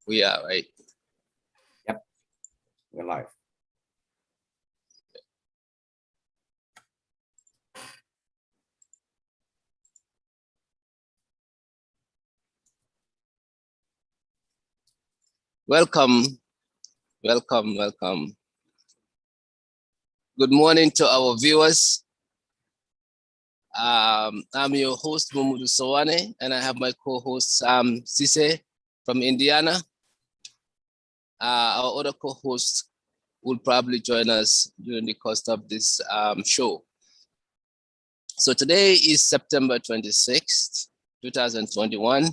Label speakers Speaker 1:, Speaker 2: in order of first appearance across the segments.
Speaker 1: We are, right?
Speaker 2: Yep, we're live.
Speaker 1: Welcome, welcome, welcome. Good morning to our viewers. I'm your host, Mumudu Sowane, and I have my co-host, Sam Sise from Indiana. Our other co-host will probably join us during the course of this show. So today is September 26th, 2021,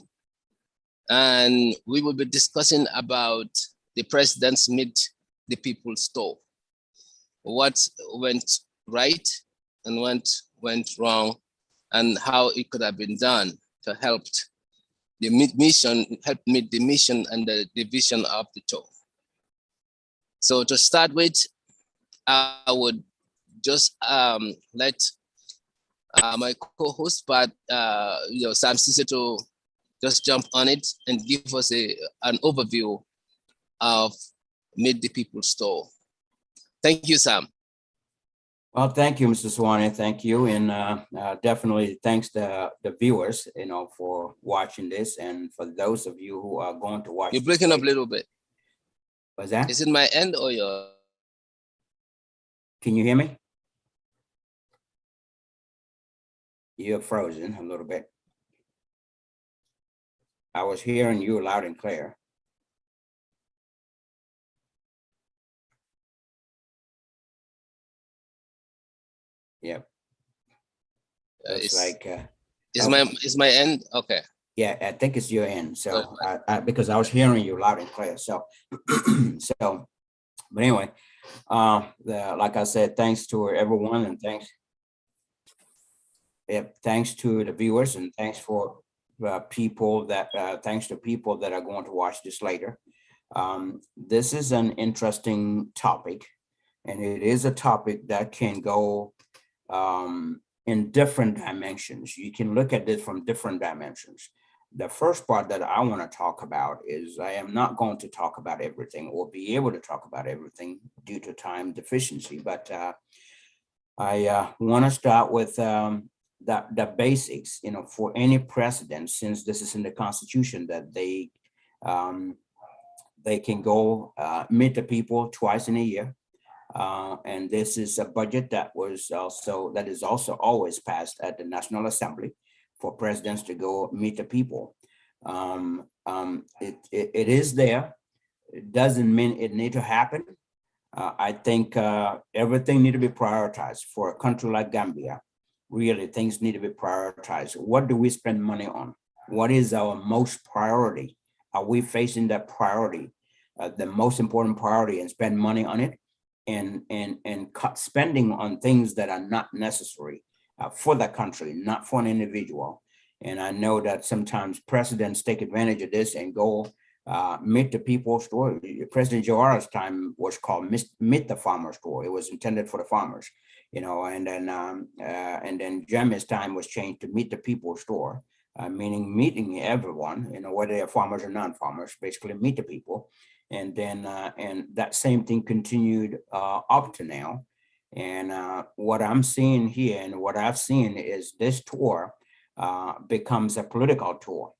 Speaker 1: and we will be discussing about the president's Meet the People store. What went right and what went wrong, and how it could have been done to help the mission, help meet the mission and the vision of the tour. So to start with, I would just let my co-host, but Sam Sise to just jump on it and give us an overview of Meet the People store. Thank you, Sam.
Speaker 2: Well, thank you, Mr. Swanee. Thank you, and definitely thanks to the viewers, for watching this, and for those of you who are going to watch.
Speaker 1: You're breaking up a little bit.
Speaker 2: What's that?
Speaker 1: Is it my end or your?
Speaker 2: Can you hear me? You're frozen a little bit. I was hearing you loud and clear. Yep. It's like
Speaker 1: is my end okay?
Speaker 2: Yeah, I think it's your end. So because I was hearing you loud and clear. So but anyway, like I said, thanks to everyone, and thanks to the viewers, and thanks for people that thanks to people that are going to watch this later. This is an interesting topic, and it is a topic that can go in different dimensions. You can look at this from different dimensions. The first part that I want to talk about is I am not going to talk about everything or be able to talk about everything due to time deficiency, but I want to start with the basics, for any president, since this is in the Constitution, that they can go meet the people twice in a year. And this is a budget that is also always passed at the National Assembly for presidents to go meet the people. It is there. It doesn't mean it need to happen. I think everything need to be prioritized for a country like Gambia. Really, things need to be prioritized. What do we spend money on? What is our most priority? Are we facing that priority, the most important priority, and spend money on it? And cut spending on things that are not necessary for the country, not for an individual. And I know that sometimes presidents take advantage of this and go meet the people store. President Jawara's time was called Meet the Farmer store. It was intended for the farmers, and then Jammeh's time was changed to Meet the People store, meaning meeting everyone, whether they're farmers or non-farmers, basically meet the people. And then and that same thing continued up to now. And what I'm seeing here, and what I've seen, is this tour becomes a political tour.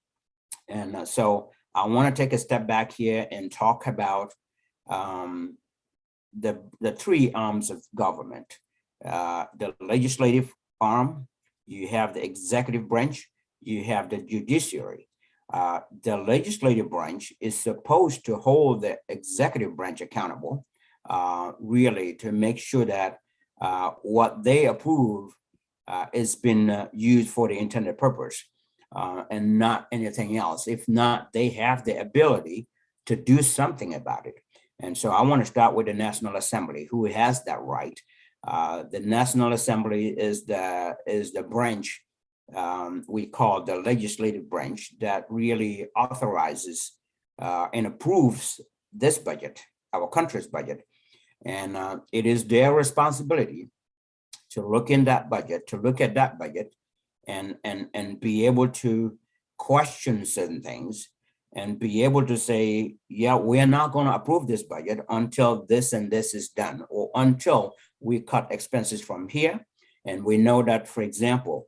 Speaker 2: And so I want to take a step back here and talk about the three arms of government. The legislative arm, you have the executive branch, you have the judiciary. The legislative branch is supposed to hold the executive branch accountable, really, to make sure that what they approve has been used for the intended purpose, and not anything else. If not, they have the ability to do something about it. And so I want to start with the National Assembly, who has that right. The National Assembly is the branch we call the legislative branch that really authorizes and approves this budget, our country's budget. And it is their responsibility to look at that budget and be able to question certain things and be able to say, yeah, we're not going to approve this budget until this and this is done, or until we cut expenses from here. And we know that, for example,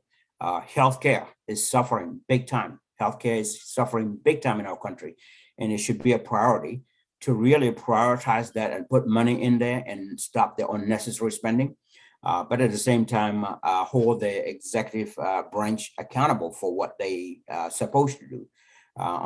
Speaker 2: healthcare is suffering big time. Healthcare is suffering big time in our country, and it should be a priority to really prioritize that and put money in there and stop the unnecessary spending. But at the same time, hold the executive branch accountable for what they supposed to do.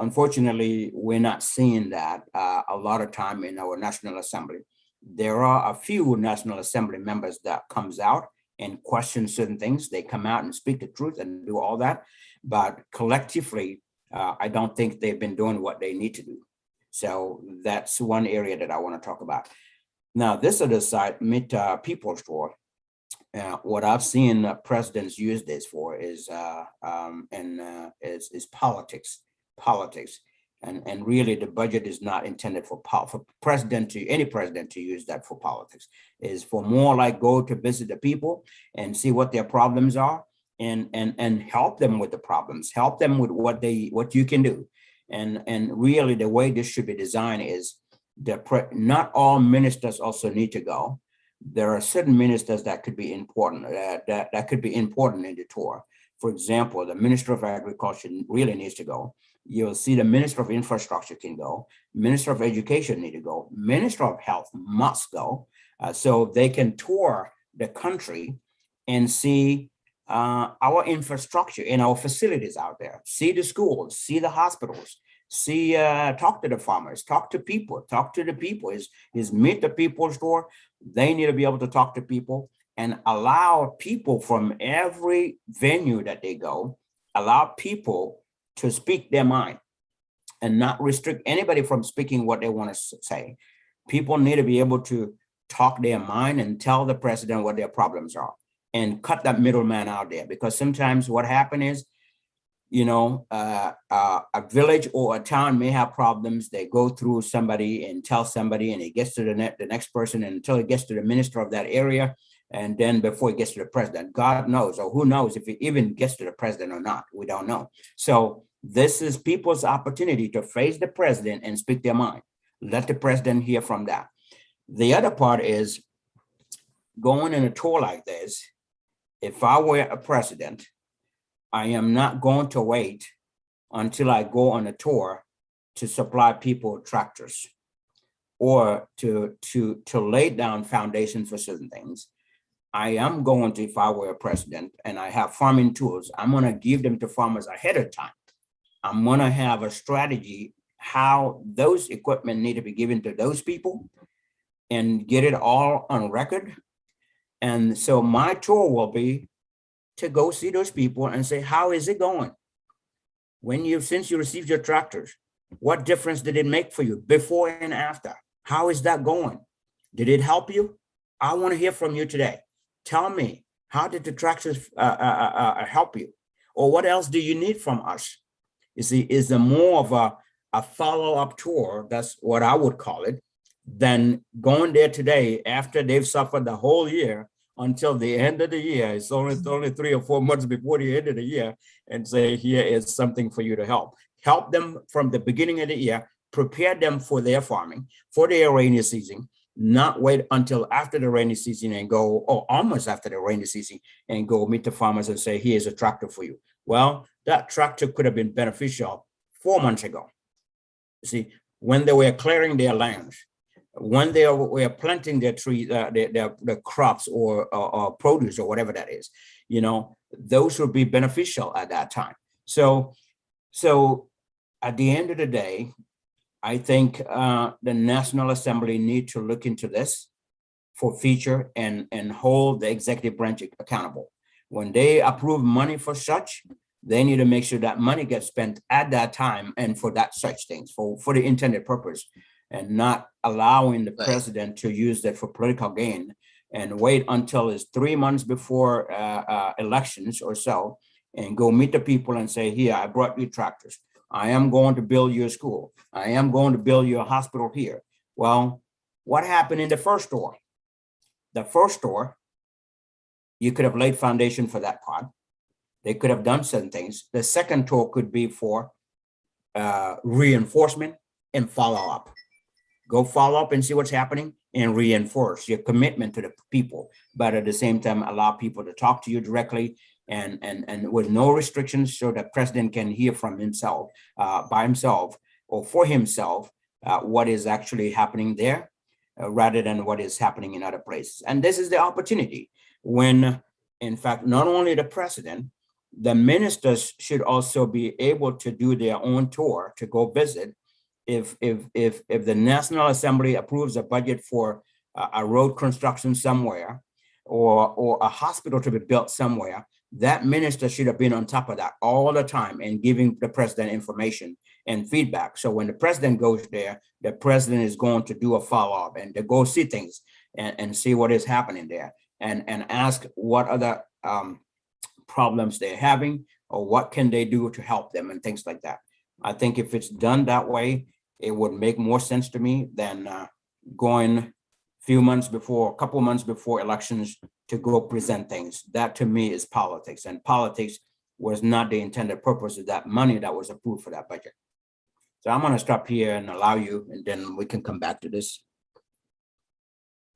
Speaker 2: Unfortunately, we're not seeing that a lot of time in our National Assembly. There are a few National Assembly members that comes out and question certain things. They come out and speak the truth and do all that. But collectively, I don't think they've been doing what they need to do. So that's one area that I want to talk about. Now, this other side, meet people store. What I've seen presidents use this for is politics. And really the budget is not intended for any president to use that for politics. Is for more like go to visit the people and see what their problems are and help them with the problems, help them with what you can do. And really the way this should be designed is not all ministers also need to go. There are certain ministers that could be important, that could be important in the tour. For example, the Minister of Agriculture really needs to go. You'll see the Minister of Infrastructure can go. Minister of Education need to go. Minister of Health must go, so they can tour the country and see our infrastructure and our facilities out there. See the schools, see the hospitals, see, talk to the farmers, talk to people, talk to the people. Is meet the people store. They need to be able to talk to people and allow people from every venue that they go, allow people to speak their mind and not restrict anybody from speaking what they want to say. People need to be able to talk their mind and tell the president what their problems are and cut that middleman out there. Because sometimes what happens is, a village or a town may have problems. They go through somebody and tell somebody, and it gets to the next person, and until it gets to the minister of that area. And then before it gets to the president, God knows, or who knows if it even gets to the president or not, we don't know. So this is people's opportunity to face the president and speak their mind. Let the president hear from that. The other part is going on a tour like this. If I were a president, I am not going to wait until I go on a tour to supply people tractors or to lay down foundation for certain things. I am going to, if I were a president and I have farming tools, I'm going to give them to farmers ahead of time. I'm going to have a strategy how those equipment need to be given to those people and get it all on record. And so my tour will be to go see those people and say, how is it going? Since you received your tractors, what difference did it make for you before and after? How is that going? Did it help you? I want to hear from you today. Tell me, how did the tractors help you? Or what else do you need from us? You see, is there more of a follow-up tour, that's what I would call it, than going there today after they've suffered the whole year until the end of the year. It's only 3 or 4 months before the end of the year, and say, here is something for you to help. Help them from the beginning of the year, prepare them for their farming, for their rainy season, not wait until after the rainy season and go, or almost after the rainy season, and go meet the farmers and say, here's a tractor for you. Well, that tractor could have been beneficial 4 months ago. See, when they were clearing their lands, when they were planting their trees, their crops or produce or whatever that is, those would be beneficial at that time. So at the end of the day, I think the National Assembly need to look into this for future and hold the executive branch accountable. When they approve money for such, they need to make sure that money gets spent at that time and for that such things, for the intended purpose, and not allowing the president to use that for political gain and wait until it's 3 months before elections or so, and go meet the people and say, here, I brought you tractors. I am going to build your school. I am going to build your hospital here. Well, what happened in the first tour? The first tour, you could have laid foundation for that part. They could have done certain things. The second tour could be for reinforcement and follow up. Go follow up and see what's happening and reinforce your commitment to the people, but at the same time, allow people to talk to you directly and with no restrictions, so the president can hear from himself, by himself or for himself, what is actually happening there, rather than what is happening in other places. And this is the opportunity when, in fact, not only the president, the ministers should also be able to do their own tour to go visit. If the National Assembly approves a budget for a road construction somewhere, or a hospital to be built somewhere, that minister should have been on top of that all the time and giving the president information and feedback. So when the president goes there, the president is going to do a follow-up and to go see things and see what is happening there, and ask what other problems they're having, or what can they do to help them and things like that. I think if it's done that way, it would make more sense to me than going a couple months before elections to go present things. That to me is politics, and politics was not the intended purpose of that money that was approved for that budget. So I'm going to stop here and allow you, and then we can come back to this.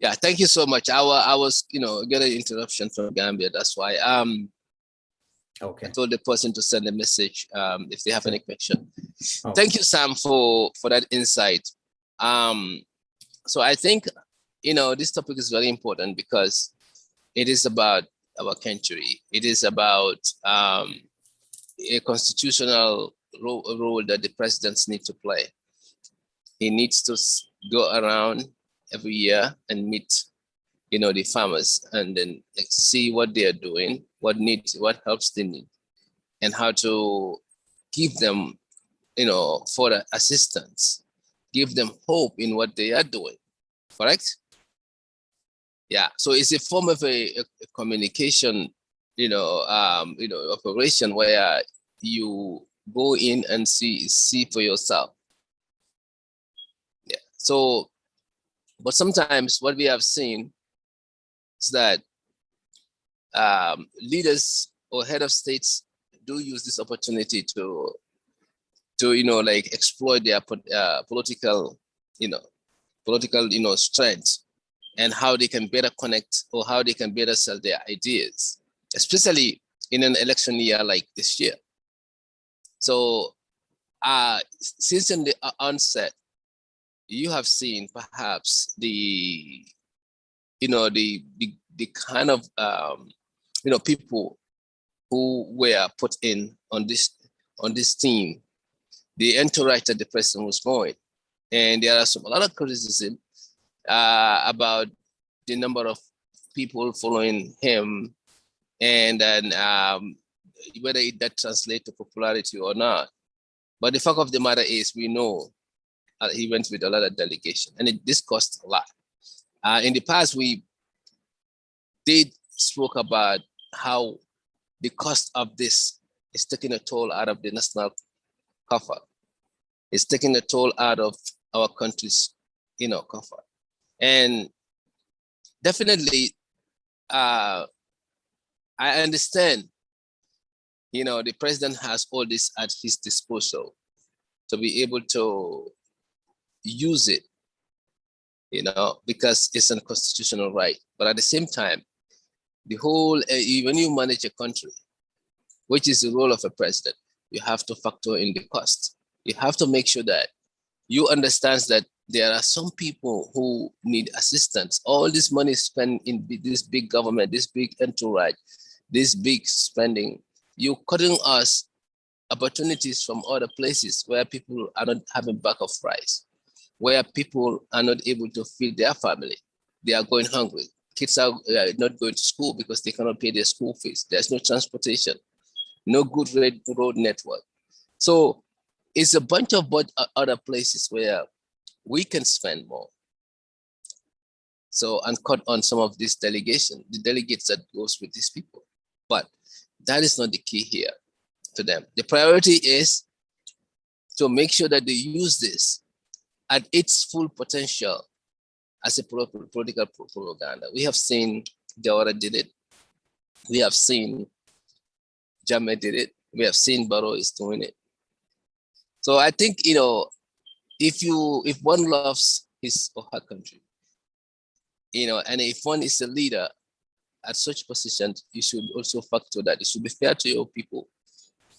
Speaker 1: Yeah, thank you so much. I was, get an interruption from Gambia. That's why
Speaker 2: Okay.
Speaker 1: I told the person to send a message if they have any question.
Speaker 2: Okay.
Speaker 1: Thank you, Sam, for that insight. So I think, this topic is very important because it is about our country. It is about a constitutional role that the presidents need to play. He needs to go around every year and meet, the farmers, and then see what they are doing, what helps they need, and how to give them, further assistance, give them hope in what they are doing. Correct? Yeah. So it's a form of a communication, operation where you go in and see for yourself. Yeah. So, but sometimes what we have seen is that leaders or head of states do use this opportunity to exploit their political strength, and how they can better connect, or how they can better sell their ideas, especially in an election year like this year. So since in the onset, you have seen perhaps the kind of people who were put in on this team, the entourage that the president was going. And there are a lot of criticism about the number of people following him, and then whether that translates to popularity or not. But the fact of the matter is, we know he went with a lot of delegation, and this cost a lot. In the past, we did spoke about how the cost of this is taking a toll out of the national coffers. It's taking a toll out of our country's, coffers. And definitely, I understand, the president has all this at his disposal to be able to use it, because it's a constitutional right. But at the same time, the whole, when you manage a country, which is the role of a president, you have to factor in the cost. You have to make sure that you understand that there are some people who need assistance. All this money spent in this big government, this big entourage, this big spending, you're cutting us opportunities from other places where people are not having bag of rice, where people are not able to feed their family. They are going hungry. Kids are not going to school because they cannot pay their school fees. There's no transportation, no good road network. So it's a bunch of other places where we can spend more. So, and cut on some of this delegation, the delegates that goes with these people. But that is not the key here to them. The priority is to make sure that they use this at its full potential as a political propaganda. We have seen Jawara did it. We have seen Jammeh did it. We have seen Barrow is doing it. So I think, if one loves his or her country, and if one is a leader at such positions, you should also factor that. It should be fair to your people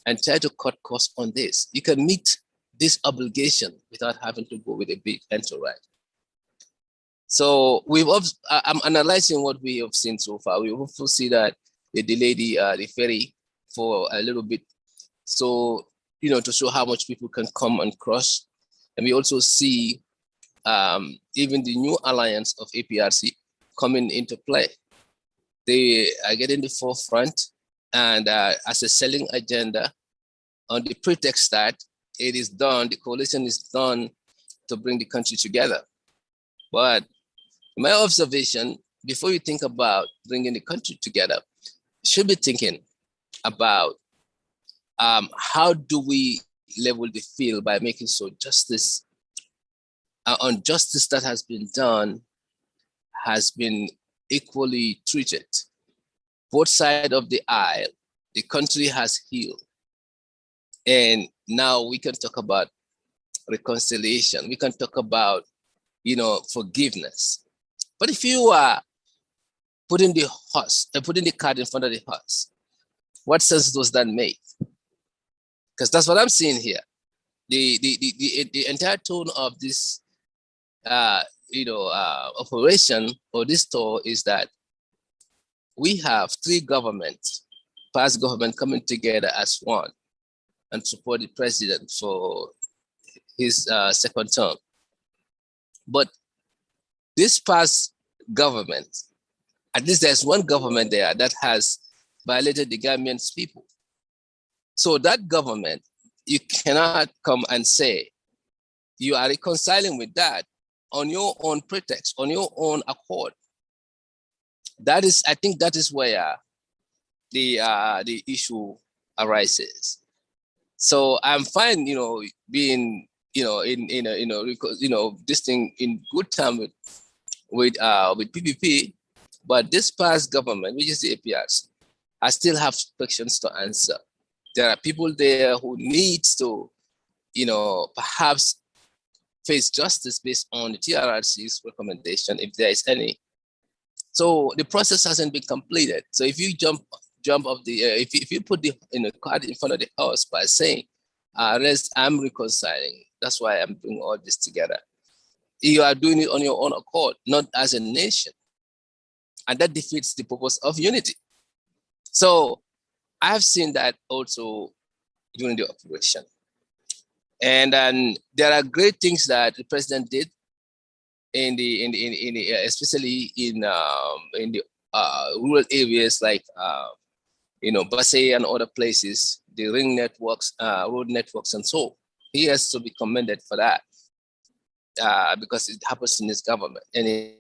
Speaker 1: and try to cut costs on this. You can meet this obligation without having to go with a big entourage. So I'm analyzing what we have seen so far. We also see that they delayed the ferry for a little bit. So, to show how much people can come and cross. And we also see even the new alliance of APRC coming into play. They are getting the forefront and as a selling agenda on the pretext that it is done, the coalition is done to bring the country together. But my observation, before you think about bringing the country together, you should be thinking about how do we level the field by making sure justice, justice that has been done has been equally treated. Both sides of the aisle, the country has healed. And now we can talk about reconciliation. We can talk about, forgiveness. But if you are putting the cart in front of the horse, what sense does that make? Because that's what I'm seeing here. The entire tone of this, operation or this tour is that we have three governments, past government coming together as one and support the president for his second term. But this past government, at least there's one government there that has violated the Gambians people. So that government, you cannot come and say you are reconciling with that on your own pretext, on your own accord. I think that is where the issue arises. So I'm fine, being, this thing in good time with PPP, but this past government, which is the APRs, I still have questions to answer. There are people there who needs to, perhaps face justice based on the TRRC's recommendation, if there is any. So the process hasn't been completed. So if you jump off the, if you put the card in front of the house by saying, I'm reconciling, that's why I'm doing all this together. You are doing it on your own accord, not as a nation. And that defeats the purpose of unity. So I've seen that also during the operation. And then there are great things that the president did especially in the rural areas like Basay and other places, the ring networks, road networks, and so he has to be commended for that because it happens in his government. And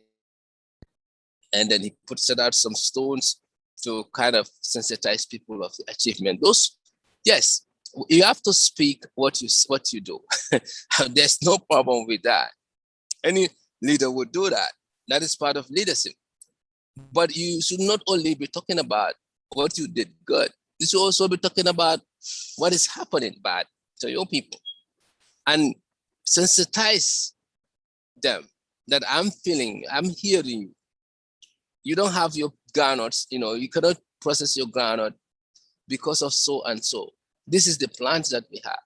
Speaker 1: then he puts out some stones to kind of sensitize people of the achievement. Those, yes, you have to speak what you do. There's no problem with that. Any leader would do that. That is part of leadership. But you should not only be talking about what you did good, you should also be talking about what is happening bad to your people and sensitize them that I'm hearing you. You don't have your groundnuts, you cannot process your groundnut because of so and so. This is the plans that we have.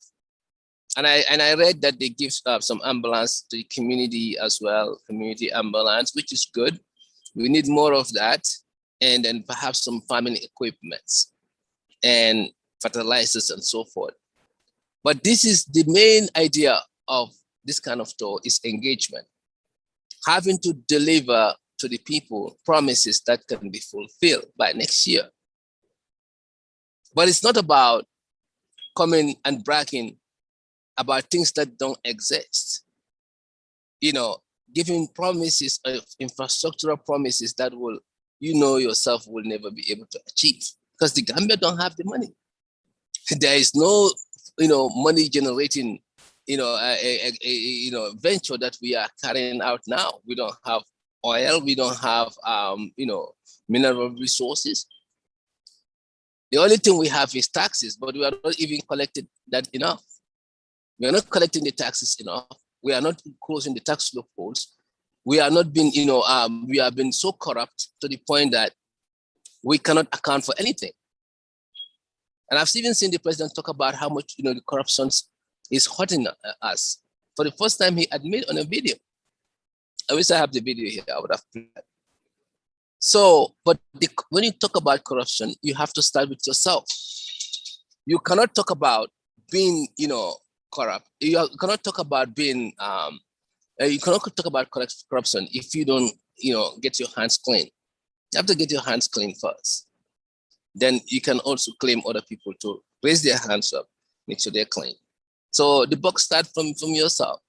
Speaker 1: And I read that they give some ambulance to the community as well, community ambulance, which is good. We need more of that. And then perhaps some farming equipments and fertilizers and so forth. But this is the main idea of this kind of tour is engagement. Having to deliver to the people promises that can be fulfilled by next year. But it's not about coming and bragging about things that don't exist. Giving promises of infrastructural promises that will, yourself will never be able to achieve because the Gambia don't have the money. There is no, money generating, venture that we are carrying out now. We don't have oil. We don't have, mineral resources. The only thing we have is taxes, but we are not even collecting that enough. We are not collecting the taxes enough. We are not closing the tax loopholes. We are not being, we have been so corrupt to the point that we cannot account for anything. And I've even seen the president talk about how much, the corruption is hurting us. For the first time, he admitted on a video. I wish I have the video here. I would have played that. So, but when you talk about corruption, you have to start with yourself. You cannot talk about being, corrupt. You cannot talk about being, you cannot talk about corruption if you don't, get your hands clean. You have to get your hands clean first. Then you can also claim other people to raise their hands up, make sure they're clean. So the buck starts from yourself.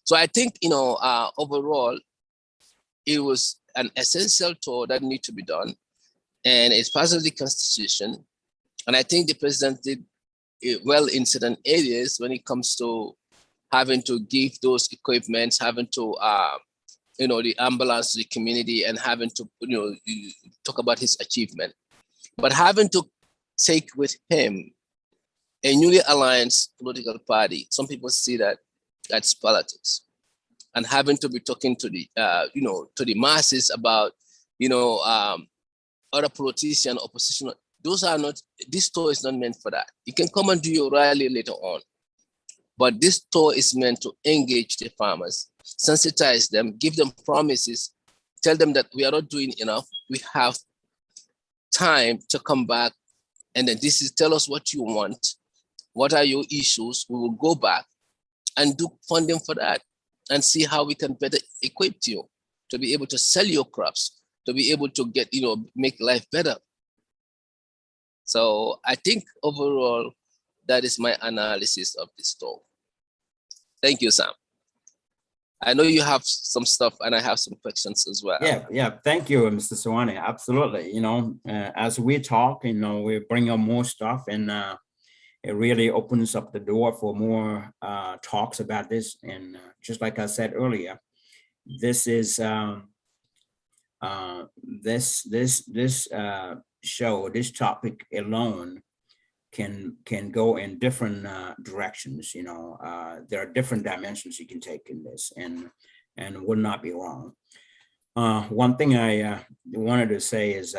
Speaker 1: So I think, overall, it was an essential tour that needs to be done. And it's part of the Constitution. And I think the president did well in certain areas when it comes to having to give those equipments, having to, the ambulance to the community, and having to, talk about his achievement. But having to take with him a newly aligned political party, some people see that that's politics. And having to be talking to the, to the masses about, other politician, opposition, those are not, this tour is not meant for that. You can come and do your rally later on. But this tour is meant to engage the farmers, sensitize them, give them promises, tell them that we are not doing enough. We have time to come back, and then tell us what you want. What are your issues? We will go back and do funding for that and see how we can better equip you to be able to sell your crops, to be able to get, make life better. So I think overall, that is my analysis of this talk. Thank you, Sam. I know you have some stuff and I have some questions as well.
Speaker 2: Yeah. Thank you, Mr. Sewanee. Absolutely. As we talk, we bring up more stuff, and it really opens up the door for more talks about this. And just like I said earlier, this is this show, this topic alone can go in different directions. There are different dimensions you can take in this, and would not be wrong. One thing I wanted to say is,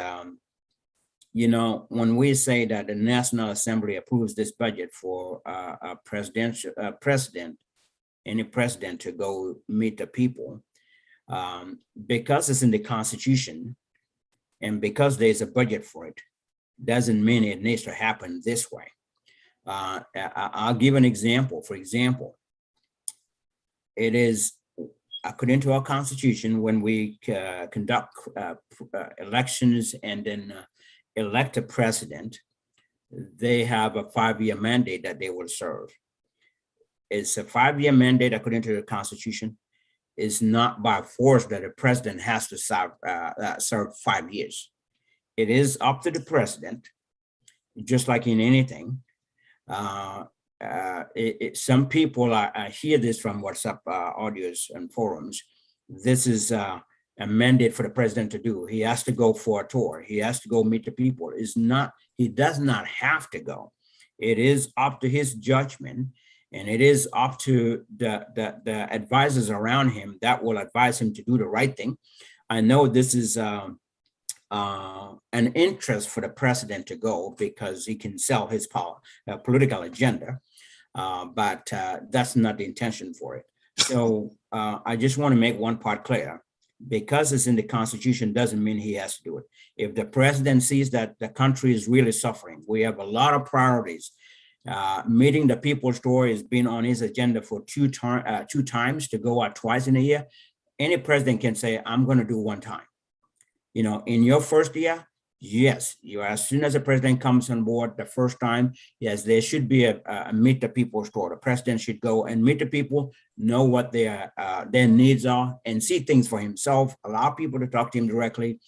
Speaker 2: when we say that the National Assembly approves this budget for a any president to go meet the people, because it's in the Constitution and because there's a budget for it, doesn't mean it needs to happen this way. I'll give an example. For example, it is according to our Constitution, when we conduct elections and then elect a president, they have a 5-year mandate that they will serve. It's a 5-year mandate according to the Constitution. It's not by force that a president has to serve 5 years. It is up to the president, just like in anything. Some people, I hear this from WhatsApp audios and forums. This is a mandate for the president to do. He has to go for a tour. He has to go meet the people. He does not have to go. It is up to his judgment, and it is up to the advisors around him that will advise him to do the right thing. I know this is an interest for the president to go because he can sell his political agenda, but that's not the intention for it. So I just want to make one part clear. Because it's in the Constitution doesn't mean he has to do it. If the president sees that the country is really suffering, we have a lot of priorities. Meeting the people's story has been on his agenda for two times, to go out twice in a year. Any president can say, I'm going to do one time. In your first year, yes, as soon as the president comes on board the first time, yes, there should be a meet the people's tour. The president should go and meet the people, know what their needs are, and see things for himself, allow people to talk to him directly.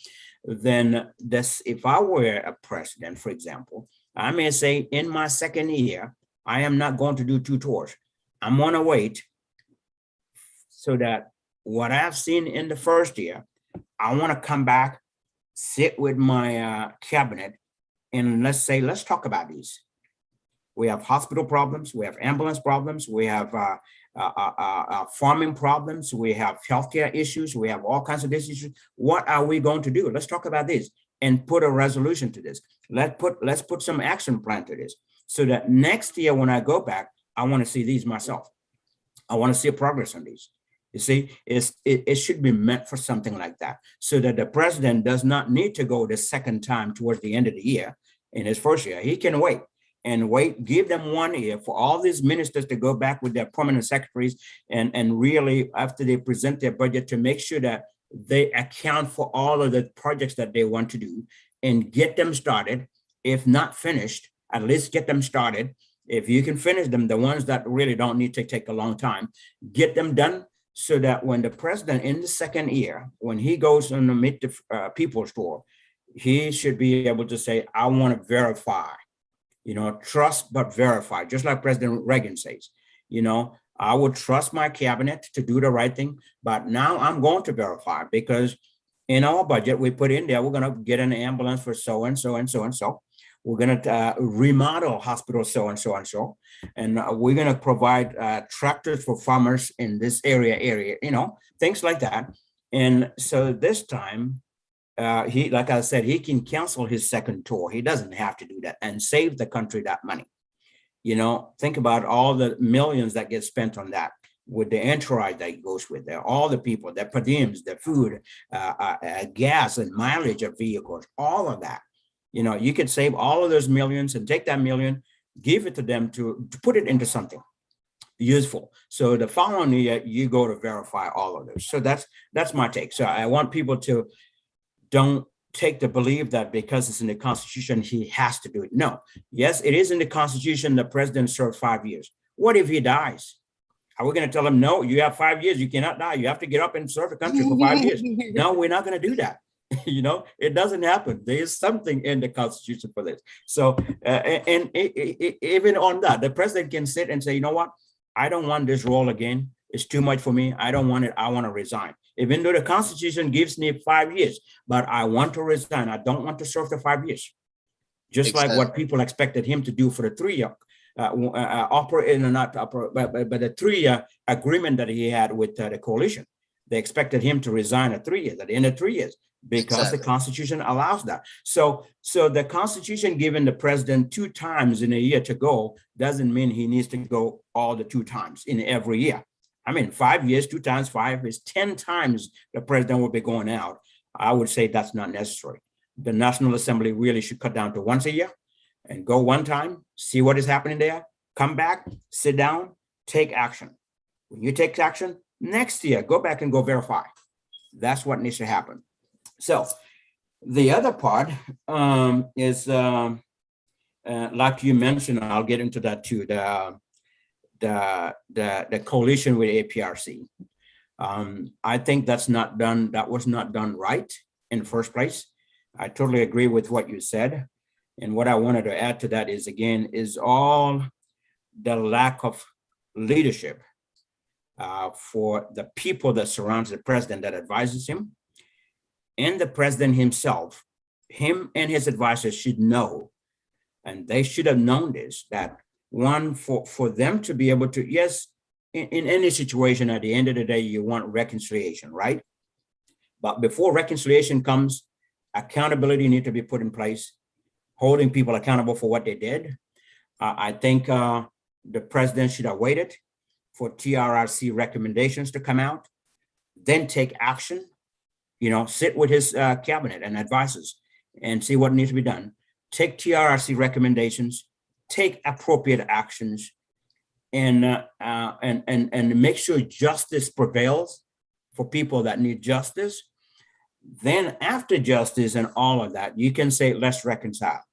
Speaker 2: Then if I were a president, for example, I may say in my second year, I am not going to do 2 tours. I'm going to wait so that what I've seen in the first year, I want to come back, sit with my cabinet, and let's talk about these. We have hospital problems, we have ambulance problems, we have farming problems, we have healthcare issues, we have all kinds of issues. What are we going to do? Let's talk about this and put a resolution to this. Let's put some action plan to this, so that next year when I go back, I want to see these myself. I want to see a progress on these. You see, it should be meant for something like that, so that the president does not need to go the second time towards the end of the year in his first year. He can wait, give them 1 year for all these ministers to go back with their permanent secretaries and really, after they present their budget, to make sure that they account for all of the projects that they want to do and get them started. If not finished, at least get them started. If you can finish them, the ones that really don't need to take a long time, get them done, so that when the president in the second year, when he goes on to meet the people's tour, he should be able to say, I want to verify, trust but verify, just like President Reagan says, I would trust my cabinet to do the right thing, but now I'm going to verify, because in our budget, we put in there, we're going to get an ambulance for so and so and so and so. We're going to remodel hospital so and so and so, and we're going to provide tractors for farmers in this area, things like that. And so this time, he, like I said, he can cancel his second tour. He doesn't have to do that and save the country that money. Think about all the millions that get spent on that, with the entourage that goes with there, all the people, the per diems, the food, gas and mileage of vehicles, all of that. You could save all of those millions and take that million, give it to them to put it into something useful. So the following year, you go to verify all of those. So that's my take. So I want people to don't take the belief that because it's in the Constitution, he has to do it. No. Yes, it is in the Constitution. The president served 5 years. What if he dies? Are we going to tell him, no, you have 5 years, you cannot die, you have to get up and serve the country for 5 years? No, we're not going to do that. It doesn't happen. There is something in the Constitution for this. So, even on that, the president can sit and say, you know what? I don't want this role again. It's too much for me. I don't want it. I want to resign. Even though the Constitution gives me 5 years, but I want to resign. I don't want to serve the 5 years. Just exactly. Like what people expected him to do for the 3 year, but the 3 year agreement that he had with the coalition. They expected him to resign at 3 years, at the end of 3 years, because exactly. The Constitution allows that. So the Constitution giving the president 2 times in a year to go doesn't mean he needs to go all the 2 times in every year. I mean, 5 years, 2 times 5 is 10 times the president will be going out. I would say that's not necessary. The National Assembly really should cut down to once a year and go 1 time, see what is happening there, come back, sit down, take action. When you take action, next year, go back and go verify. That's what needs to happen. So the other part is, like you mentioned, I'll get into that too, the coalition with APRC. I think that's not done. That was not done right in the first place. I totally agree with what you said. And what I wanted to add to that is, again, is all the lack of leadership for the people that surrounds the president, that advises him, and the president himself. Him and his advisors should know, and they should have known this, that one, for them to be able to, yes, in any situation, at the end of the day, you want reconciliation, right? But before reconciliation comes, accountability need to be put in place, holding people accountable for what they did. I think the president should have waited for TRRC recommendations to come out, then take action, sit with his cabinet and advisors and see what needs to be done. Take TRRC recommendations, take appropriate actions, and make sure justice prevails for people that need justice. Then after justice and all of that, you can say, let's reconcile.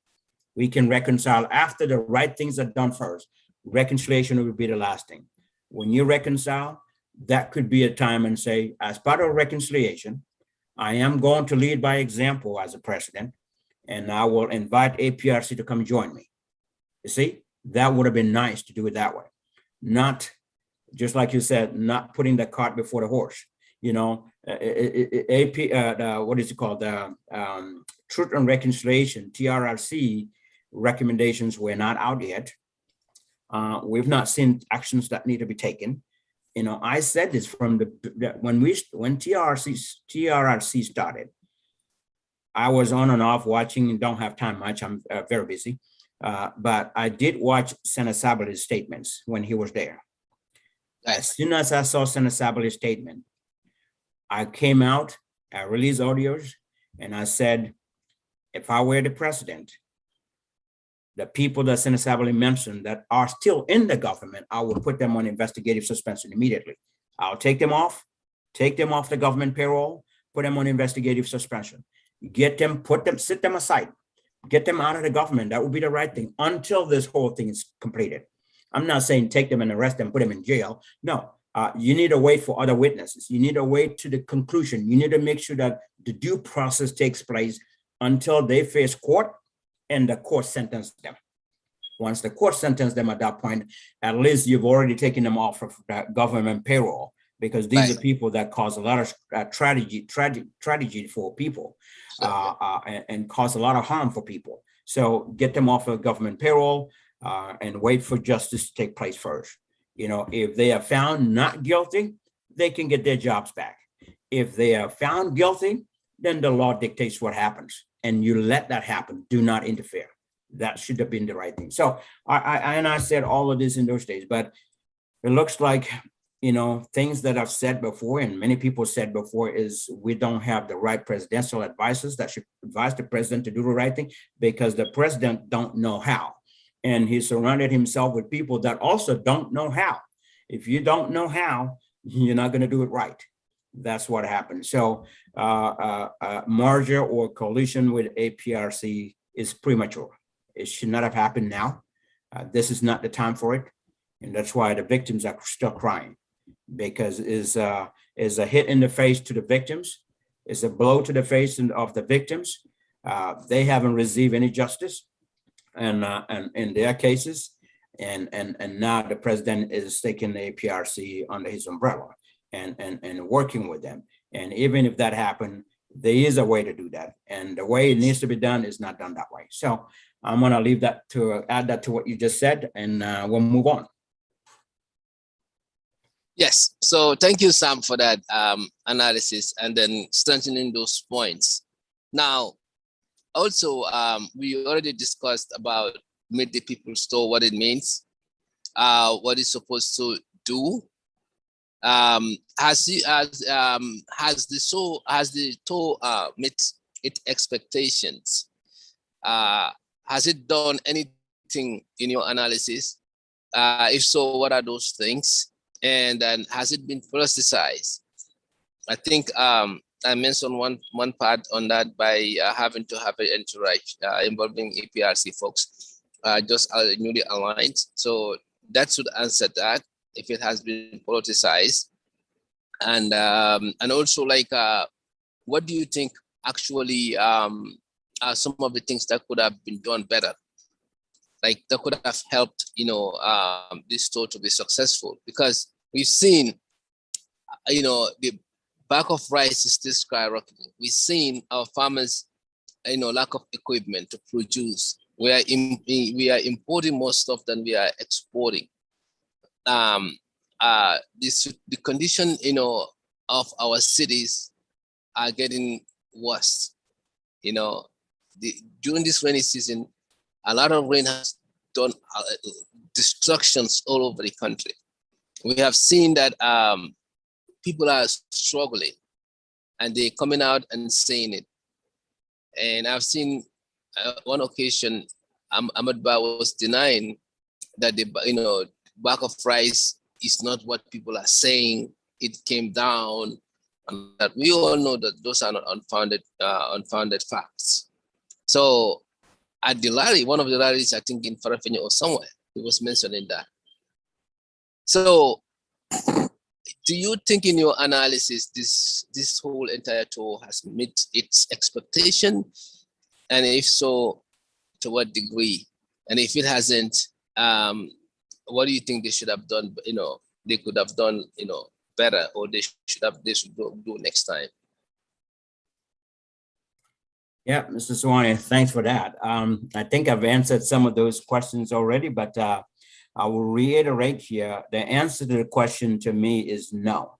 Speaker 2: We can reconcile after the right things are done first. Reconciliation will be the last thing. When you reconcile, that could be a time and say, as part of reconciliation, I am going to lead by example as a president, and I will invite APRC to come join me. You see, that would have been nice to do it that way. Not, just like you said, not putting the cart before the horse. What is it called? Truth and Reconciliation, TRRC recommendations were not out yet. We've not seen actions that need to be taken. You know, I said this from when TRRC started. I was on and off watching and don't have time much. I'm very busy. But I did watch Senator Sabely's statements when he was there. As soon as I saw Senator Sabely's statement, I came out, I released audios, and I said, if I were the president, the people that Senator Sabely mentioned that are still in the government, I would put them on investigative suspension immediately. I'll take them off the government payroll, put them on investigative suspension, sit them aside, get them out of the government. That would be the right thing until this whole thing is completed. I'm not saying take them and arrest them, put them in jail. No, you need to wait for other witnesses. You need to wait to the conclusion. You need to make sure that the due process takes place until they face court and the court sentences them. Once the court sentences them at that point, at least you've already taken them off of that government payroll, because these are people that cause a lot of tragedy for people and cause a lot of harm for people. So get them off of government payroll and wait for justice to take place first. You know, if they are found not guilty, they can get their jobs back. If they are found guilty, then the law dictates what happens, and you let that happen. Do not interfere. That should have been the right thing. So I said all of this in those days, but it looks like, you know, things that I've said before and many people said before is we don't have the right presidential advisors that should advise the president to do the right thing, because the president don't know how. And he surrounded himself with people that also don't know how. If you don't know how, you're not going to do it right. That's what happened. So merger or coalition with APRC is premature. It should not have happened now. This is not the time for it. And that's why the victims are still crying, because is a hit in the face to the victims. It's a blow to the face of the victims. They haven't received any justice and in their cases. And now the president is taking the APRC under his umbrella and working with them. And even if that happened, there is a way to do that. And the way it needs to be done is not done that way. So I'm going to leave that to add that to what you just said, and we'll move on.
Speaker 1: Yes. So thank you, Sam, for that analysis and then strengthening those points. Now, also, we already discussed about meet the people's store, what it means, what it's supposed to do. Has the tour met its expectations? Has it done anything in your analysis? If so, what are those things? And then has it been politicized? I think I mentioned one part on that by having to have an interaction involving APRC folks, just newly aligned. So that should answer that, if it has been politicized. And also, like, what do you think actually are some of the things that could have been done better? Like that could have helped, you know, this store to be successful, because we've seen, you know, the bag of rice is still skyrocketing. We've seen our farmers, you know, lack of equipment to produce. We are importing more stuff than we are exporting. The condition, you know, of our cities are getting worse. You know, during this rainy season, a lot of rain has done destructions all over the country. We have seen that people are struggling, and they're coming out and saying it. And I've seen one occasion, Ahmad Ba was denying that the, you know, bag of rice is not what people are saying. It came down, and that we all know that those are not unfounded facts. So at the rally, one of the rallies, I think in Farafenni or somewhere, he was mentioning that. So do you think in your analysis, this whole entire tour has met its expectation? And if so, to what degree? And if it hasn't, what do you think they should have done? You know, they could have done, you know, better, or they should do next time?
Speaker 2: Yeah, Mr. Swanee, thanks for that. I think I've answered some of those questions already, but I will reiterate here. The answer to the question to me is no.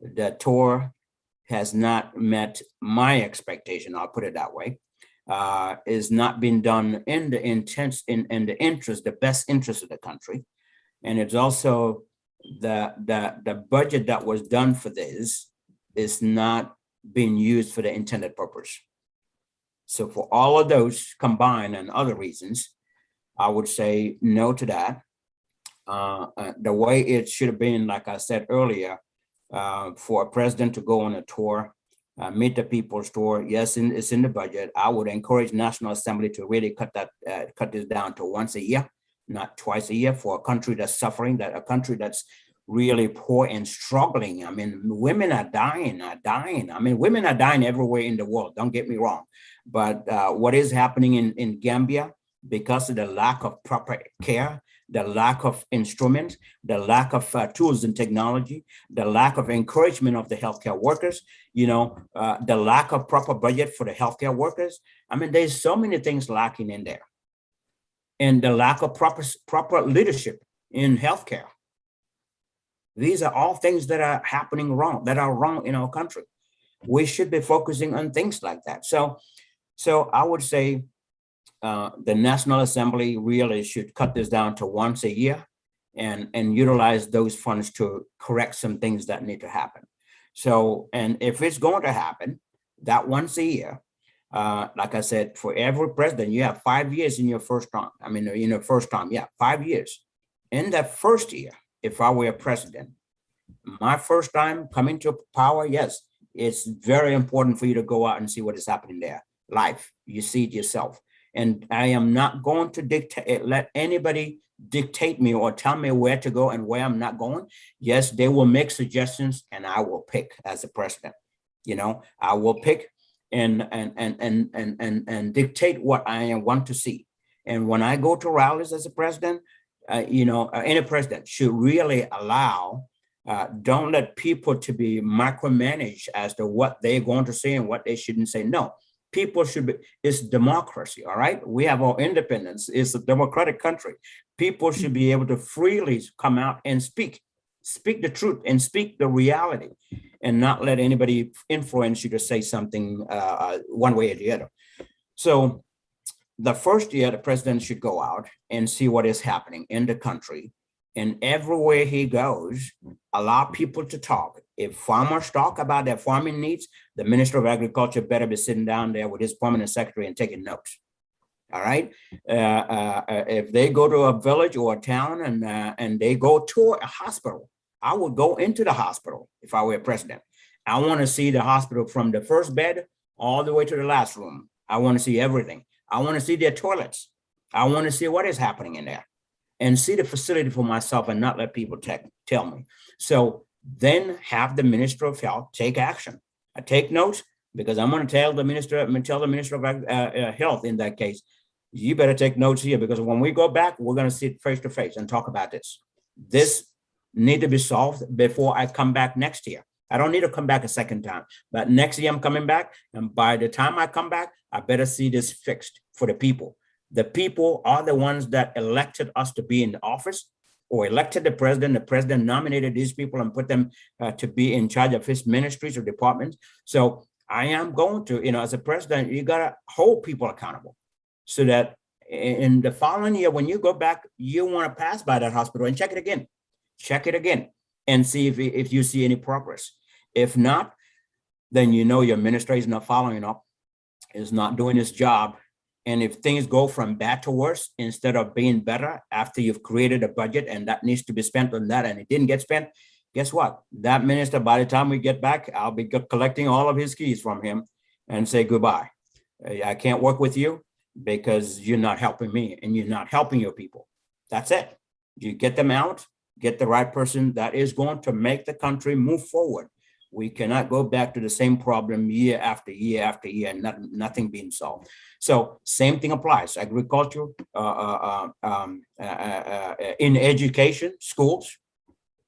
Speaker 2: The tour has not met my expectation, I'll put it that way, is not being done in the the interest, the best interest of the country. And it's also the budget that was done for this is not being used for the intended purpose. So for all of those combined and other reasons, I would say no to that. The way it should have been, like I said earlier, for a president to go on a tour, meet the people's tour. Yes, it's in the budget. I would encourage National Assembly to really cut this down to once a year, not twice a year, for a country that's suffering, that a country that's really poor and struggling. I mean, women are dying. I mean, women are dying everywhere in the world. Don't get me wrong, but what is happening in Gambia, because of the lack of proper care, the lack of instruments, the lack of tools and technology, the lack of encouragement of the healthcare workers, the lack of proper budget for the healthcare workers. I mean, there's so many things lacking in there. And the lack of proper leadership in healthcare. These are all things that are happening wrong, that are wrong in our country. We should be focusing on things like that. So I would say the National Assembly really should cut this down to once a year and utilize those funds to correct some things that need to happen. So, and if it's going to happen, that once a year, like I said, for every president, you have 5 years in your first term. I mean, in your first term, 5 years. In that first year, if I were a president, my first time coming to power, yes, it's very important for you to go out and see what is happening there. Live, you see it yourself. And I am not going to let anybody dictate me or tell me where to go and where I'm not going. Yes, they will make suggestions and I will pick as a president. I will pick and dictate what I want to see. And when I go to rallies as a president, any president should really allow, don't let people to be micromanaged as to what they're going to say and what they shouldn't say. No, people should be, it's democracy, all right? We have our independence, it's a democratic country. People should be able to freely come out and speak the truth and speak the reality and not let anybody influence you to say something one way or the other. So the first year, the president should go out and see what is happening in the country. And everywhere he goes, allow people to talk. If farmers talk about their farming needs, the Minister of Agriculture better be sitting down there with his permanent secretary and taking notes. All right. If they go to a village or a town and they go to a hospital, I would go into the hospital if I were president. I want to see the hospital from the first bed all the way to the last room. I want to see everything. I want to see their toilets. I want to see what is happening in there and see the facility for myself and not let people tell me. So then have the Minister of Health take action. I take notes because I'm going to tell the Minister of Health in that case, you better take notes here because when we go back, we're going to sit face to face and talk about this. This need to be solved before I come back next year. I don't need to come back a second time, but next year I'm coming back. And by the time I come back, I better see this fixed for the people. The people are the ones that elected us to be in the office or elected the president. The president nominated these people and put them to be in charge of his ministries or departments. So I am going to, as a president, you got to hold people accountable so that in the following year, when you go back, you want to pass by that hospital and check it again and see if you see any progress. If not, then your ministry is not following up, is not doing its job. And if things go from bad to worse, instead of being better after you've created a budget and that needs to be spent on that and it didn't get spent, guess what? That minister, by the time we get back, I'll be collecting all of his keys from him and say goodbye. I can't work with you because you're not helping me and you're not helping your people. That's it. You get them out, get the right person that is going to make the country move forward. We cannot go back to the same problem year after year after year and nothing being solved. So same thing applies. Agriculture, in education, schools.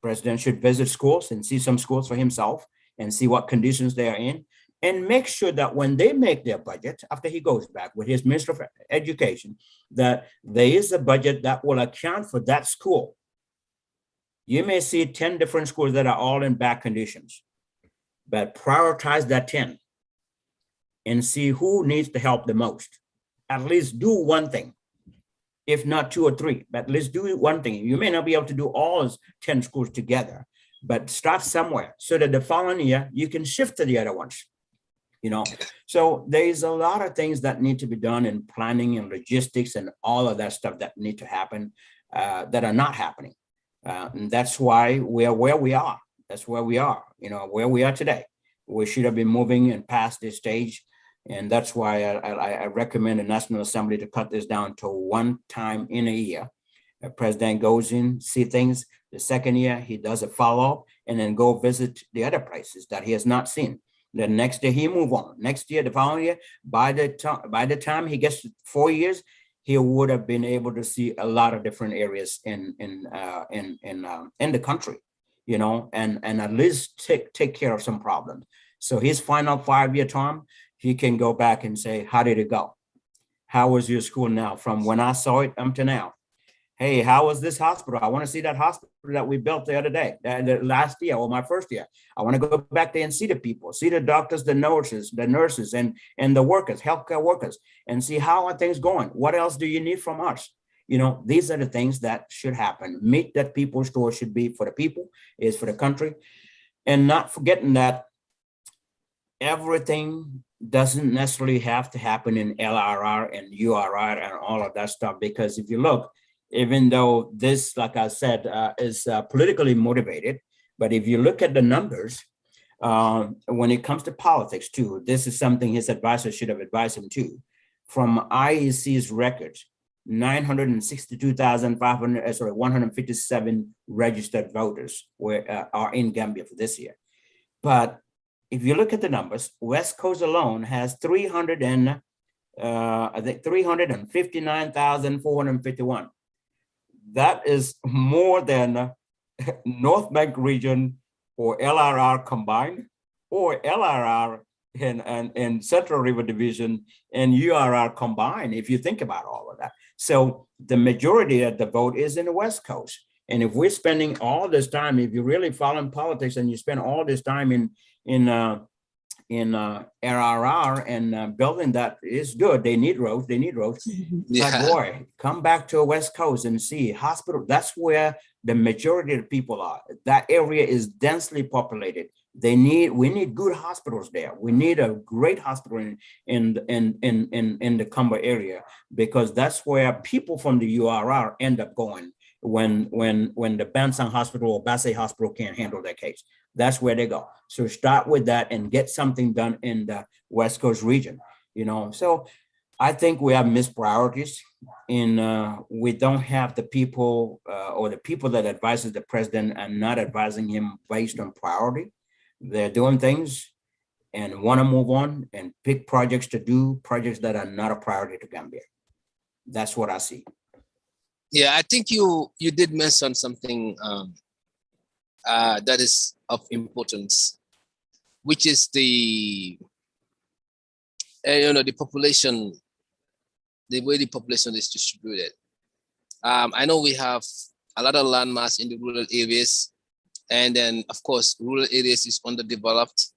Speaker 2: President should visit schools and see some schools for himself and see what conditions they are in. and make sure that when they make their budget, after he goes back with his Minister of Education, that there is a budget that will account for that school. You may see 10 different schools that are all in bad conditions, but prioritize that 10 and see who needs the help the most. At least do one thing, if not 2 or 3, but let's do one thing. You may not be able to do all 10 schools together, but start somewhere so that the following year you can shift to the other ones. So there's a lot of things that need to be done in planning and logistics and all of that stuff that need to happen that are not happening. And that's why we are where we are. That's where we are, where we are today. We should have been moving and past this stage. And that's why I recommend the National Assembly to cut this down to one time in a year. The president goes in, see things. The second year, he does a follow-up and then go visit the other places that he has not seen. The next year, he move on. Next year, the following year, by the time he gets to 4 years, he would have been able to see a lot of different areas in the country, and at least take care of some problems. So his final 5-year term, he can go back and say, how did it go? How was your school now from when I saw it up to now? Hey, how was this hospital? I want to see that hospital that we built the other day, the last year or my first year. I want to go back there and see the people, see the doctors, the nurses, and the workers, healthcare workers, and see how are things going. What else do you need from us? These are the things that should happen. Meet that people's store should be for the people, is for the country, and not forgetting that everything doesn't necessarily have to happen in LRR and URR and all of that stuff. Because if you look, even though this, like I said, is politically motivated, but if you look at the numbers, when it comes to politics too, this is something his advisor should have advised him to. From IEC's records, 157 registered voters are in Gambia for this year. But if you look at the numbers, West Coast alone has 359,451. That is more than North Bank region or LRR combined, or LRR and Central River Division and URR combined, if you think about all of that. So the majority of the vote is in the West Coast. And if we're spending all this time, if you really follow in politics and you spend all this time in RRR and building that is good. They need roads. Yeah. But boy, come back to the West Coast and see hospital. That's where the majority of the people are. That area is densely populated. We need good hospitals there. We need a great hospital in the Cumber area, because that's where people from the URR end up going when the Bansang Hospital or Basse Hospital can't handle their case. That's where they go. So start with that and get something done in the West Coast region, So I think we have missed priorities, and we don't have the people or the people that advises the president and not advising him based on priority. They're doing things and want to move on and pick projects to do, projects that are not a priority to Gambia. That's what I see.
Speaker 1: Yeah, I think you did mention something that is of importance, which is the population, the way the population is distributed. I know we have a lot of land mass in the rural areas, and then of course rural areas is underdeveloped,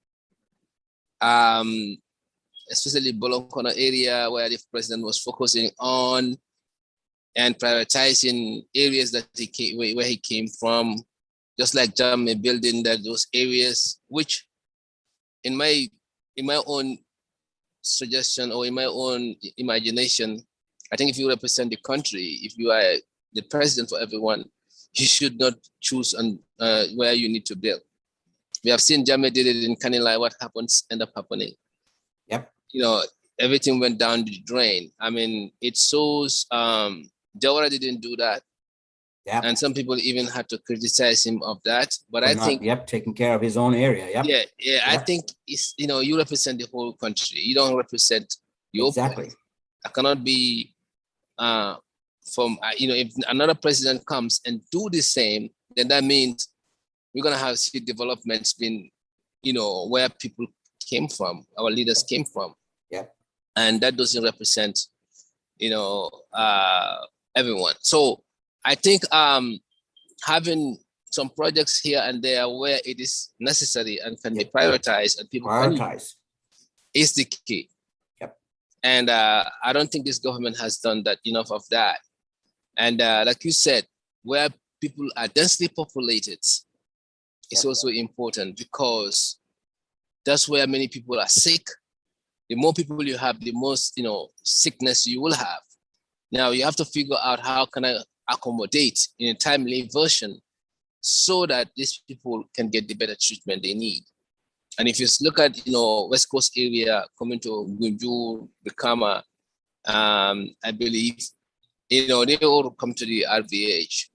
Speaker 1: especially Bolonkono area, where the president was focusing on and prioritizing areas that where he came from, just like Jammeh building those areas, which in my own suggestion or in my own imagination, I think if you represent the country, if you are the president for everyone, you should not choose on where you need to build. We have seen Jammeh did it in Kanilai. What happens end up happening?
Speaker 2: Yep.
Speaker 1: Everything went down the drain. I mean, it shows Jawara didn't do that. Yep. And some people even had to criticize him of that. But I think
Speaker 2: taking care of his own area. Yep.
Speaker 1: Yeah. Yep. I think it's you represent the whole country. You don't represent your
Speaker 2: exactly.
Speaker 1: Point. I cannot be if another president comes and do the same, then that means we're gonna have see developments being, where people came from, our leaders came from.
Speaker 2: Yeah.
Speaker 1: And that doesn't represent, everyone. So I think having some projects here and there where it is necessary and can be prioritized and people
Speaker 2: prioritize
Speaker 1: is the key.
Speaker 2: Yep.
Speaker 1: And I don't think this government has done that enough of that. And like you said, where people are densely populated, it's also important because that's where many people are sick. The more people you have, the most sickness you will have. Now you have to figure out how can I accommodate in a timely version so that these people can get the better treatment they need. And if you look at West Coast area coming to Gunjur, Bikama, I believe they all come to the RVH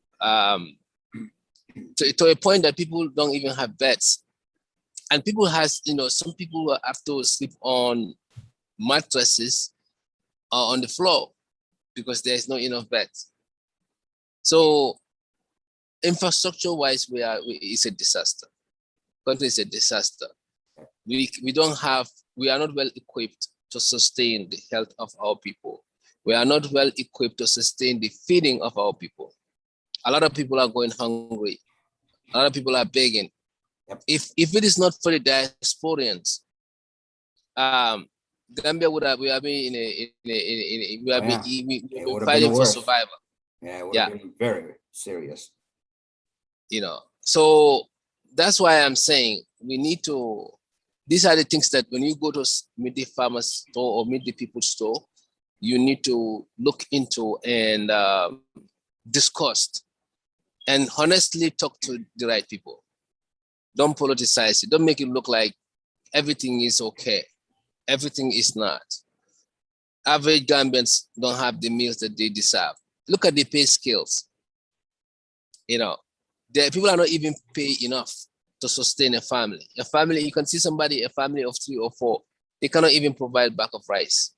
Speaker 1: to a point that people don't even have beds. And people some people have to sleep on mattresses on the floor because there's not enough beds. So infrastructure-wise, it's a disaster. Country is a disaster. We are not well equipped to sustain the health of our people. We are not well equipped to sustain the feeding of our people. A lot of people are going hungry. A lot of people are begging.
Speaker 2: Yep.
Speaker 1: If it is not for the diasporians, Gambia would have been fighting for survival.
Speaker 2: Yeah, it would have been very serious.
Speaker 1: So that's why I'm saying we need to. These are the things that when you go to meet the farmer's store or meet the people's store, you need to look into and discuss and honestly talk to the right people. Don't politicize it. Don't make it look like everything is okay. Everything is not. Average Gambians don't have the meals that they deserve. Look at the pay scales. The people are not even paid enough to sustain a family. A family, you can see a family of 3 or 4, they cannot even provide a bag of rice.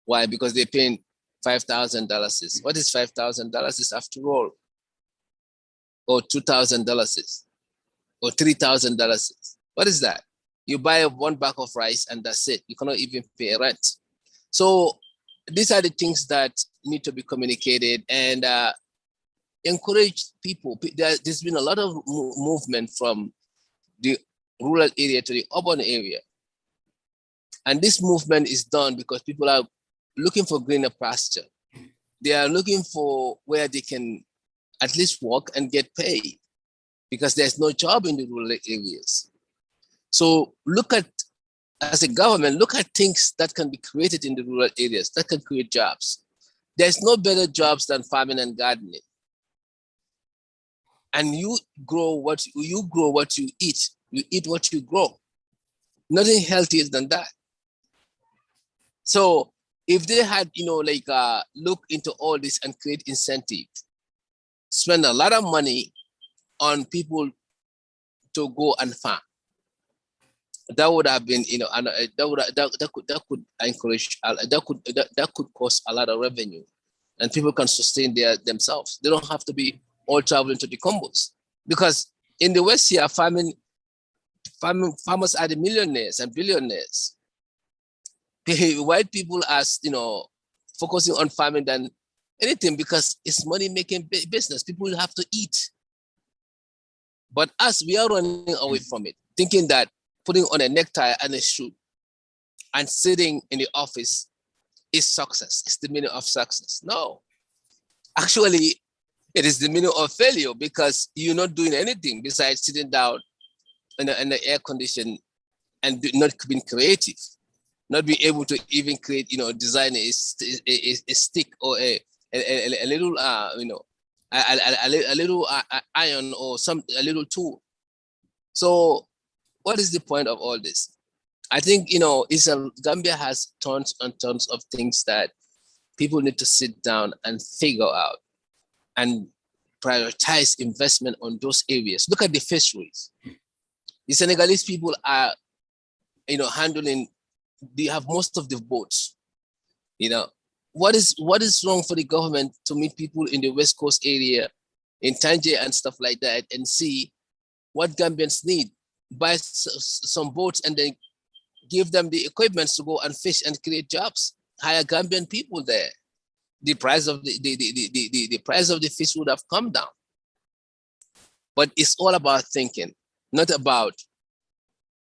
Speaker 1: Why? Because they're paying $5,000. What is $5,000 after all? Or $2,000 or $3,000. What is that? You buy one bag of rice and that's it. You cannot even pay rent. So these are the things that need to be communicated and encourage people. There's been a lot of movement from the rural area to the urban area. And this movement is done because people are looking for greener pasture. They are looking for where they can at least work and get paid because there's no job in the rural areas. So as a government, look at things that can be created in the rural areas that can create jobs. There's no better jobs than farming and gardening. And you grow what you eat. You eat what you grow. Nothing healthier than that. So if they had, look into all this and create incentives, spend a lot of money on people to go and farm, that would have been, that could encourage, that could cost a lot of revenue, and people can sustain themselves. They don't have to be all traveling to the combos, because in the West here, farmers are the millionaires and billionaires. White people are, focusing on farming than anything because it's money-making business. People have to eat. But us, we are running away from it, thinking that putting on a necktie and a shoe and sitting in the office is success. It's the meaning of success. No. Actually, it is the meaning of failure because you're not doing anything besides sitting down in the air condition and not being creative, not being able to even create, design a stick or a little, a little iron or a little tool. So what is the point of all this? I think, Gambia has tons and tons of things that people need to sit down and figure out and prioritize investment on those areas. Look at the fisheries. The Senegalese people are, they have most of the boats. What is wrong for the government to meet people in the West Coast area, in Tangier and stuff like that, and see what Gambians need? buy some boats and then give them the equipment to go and fish and create jobs. Hire Gambian people there. The price of the price of the fish would have come down. But it's all about thinking, not about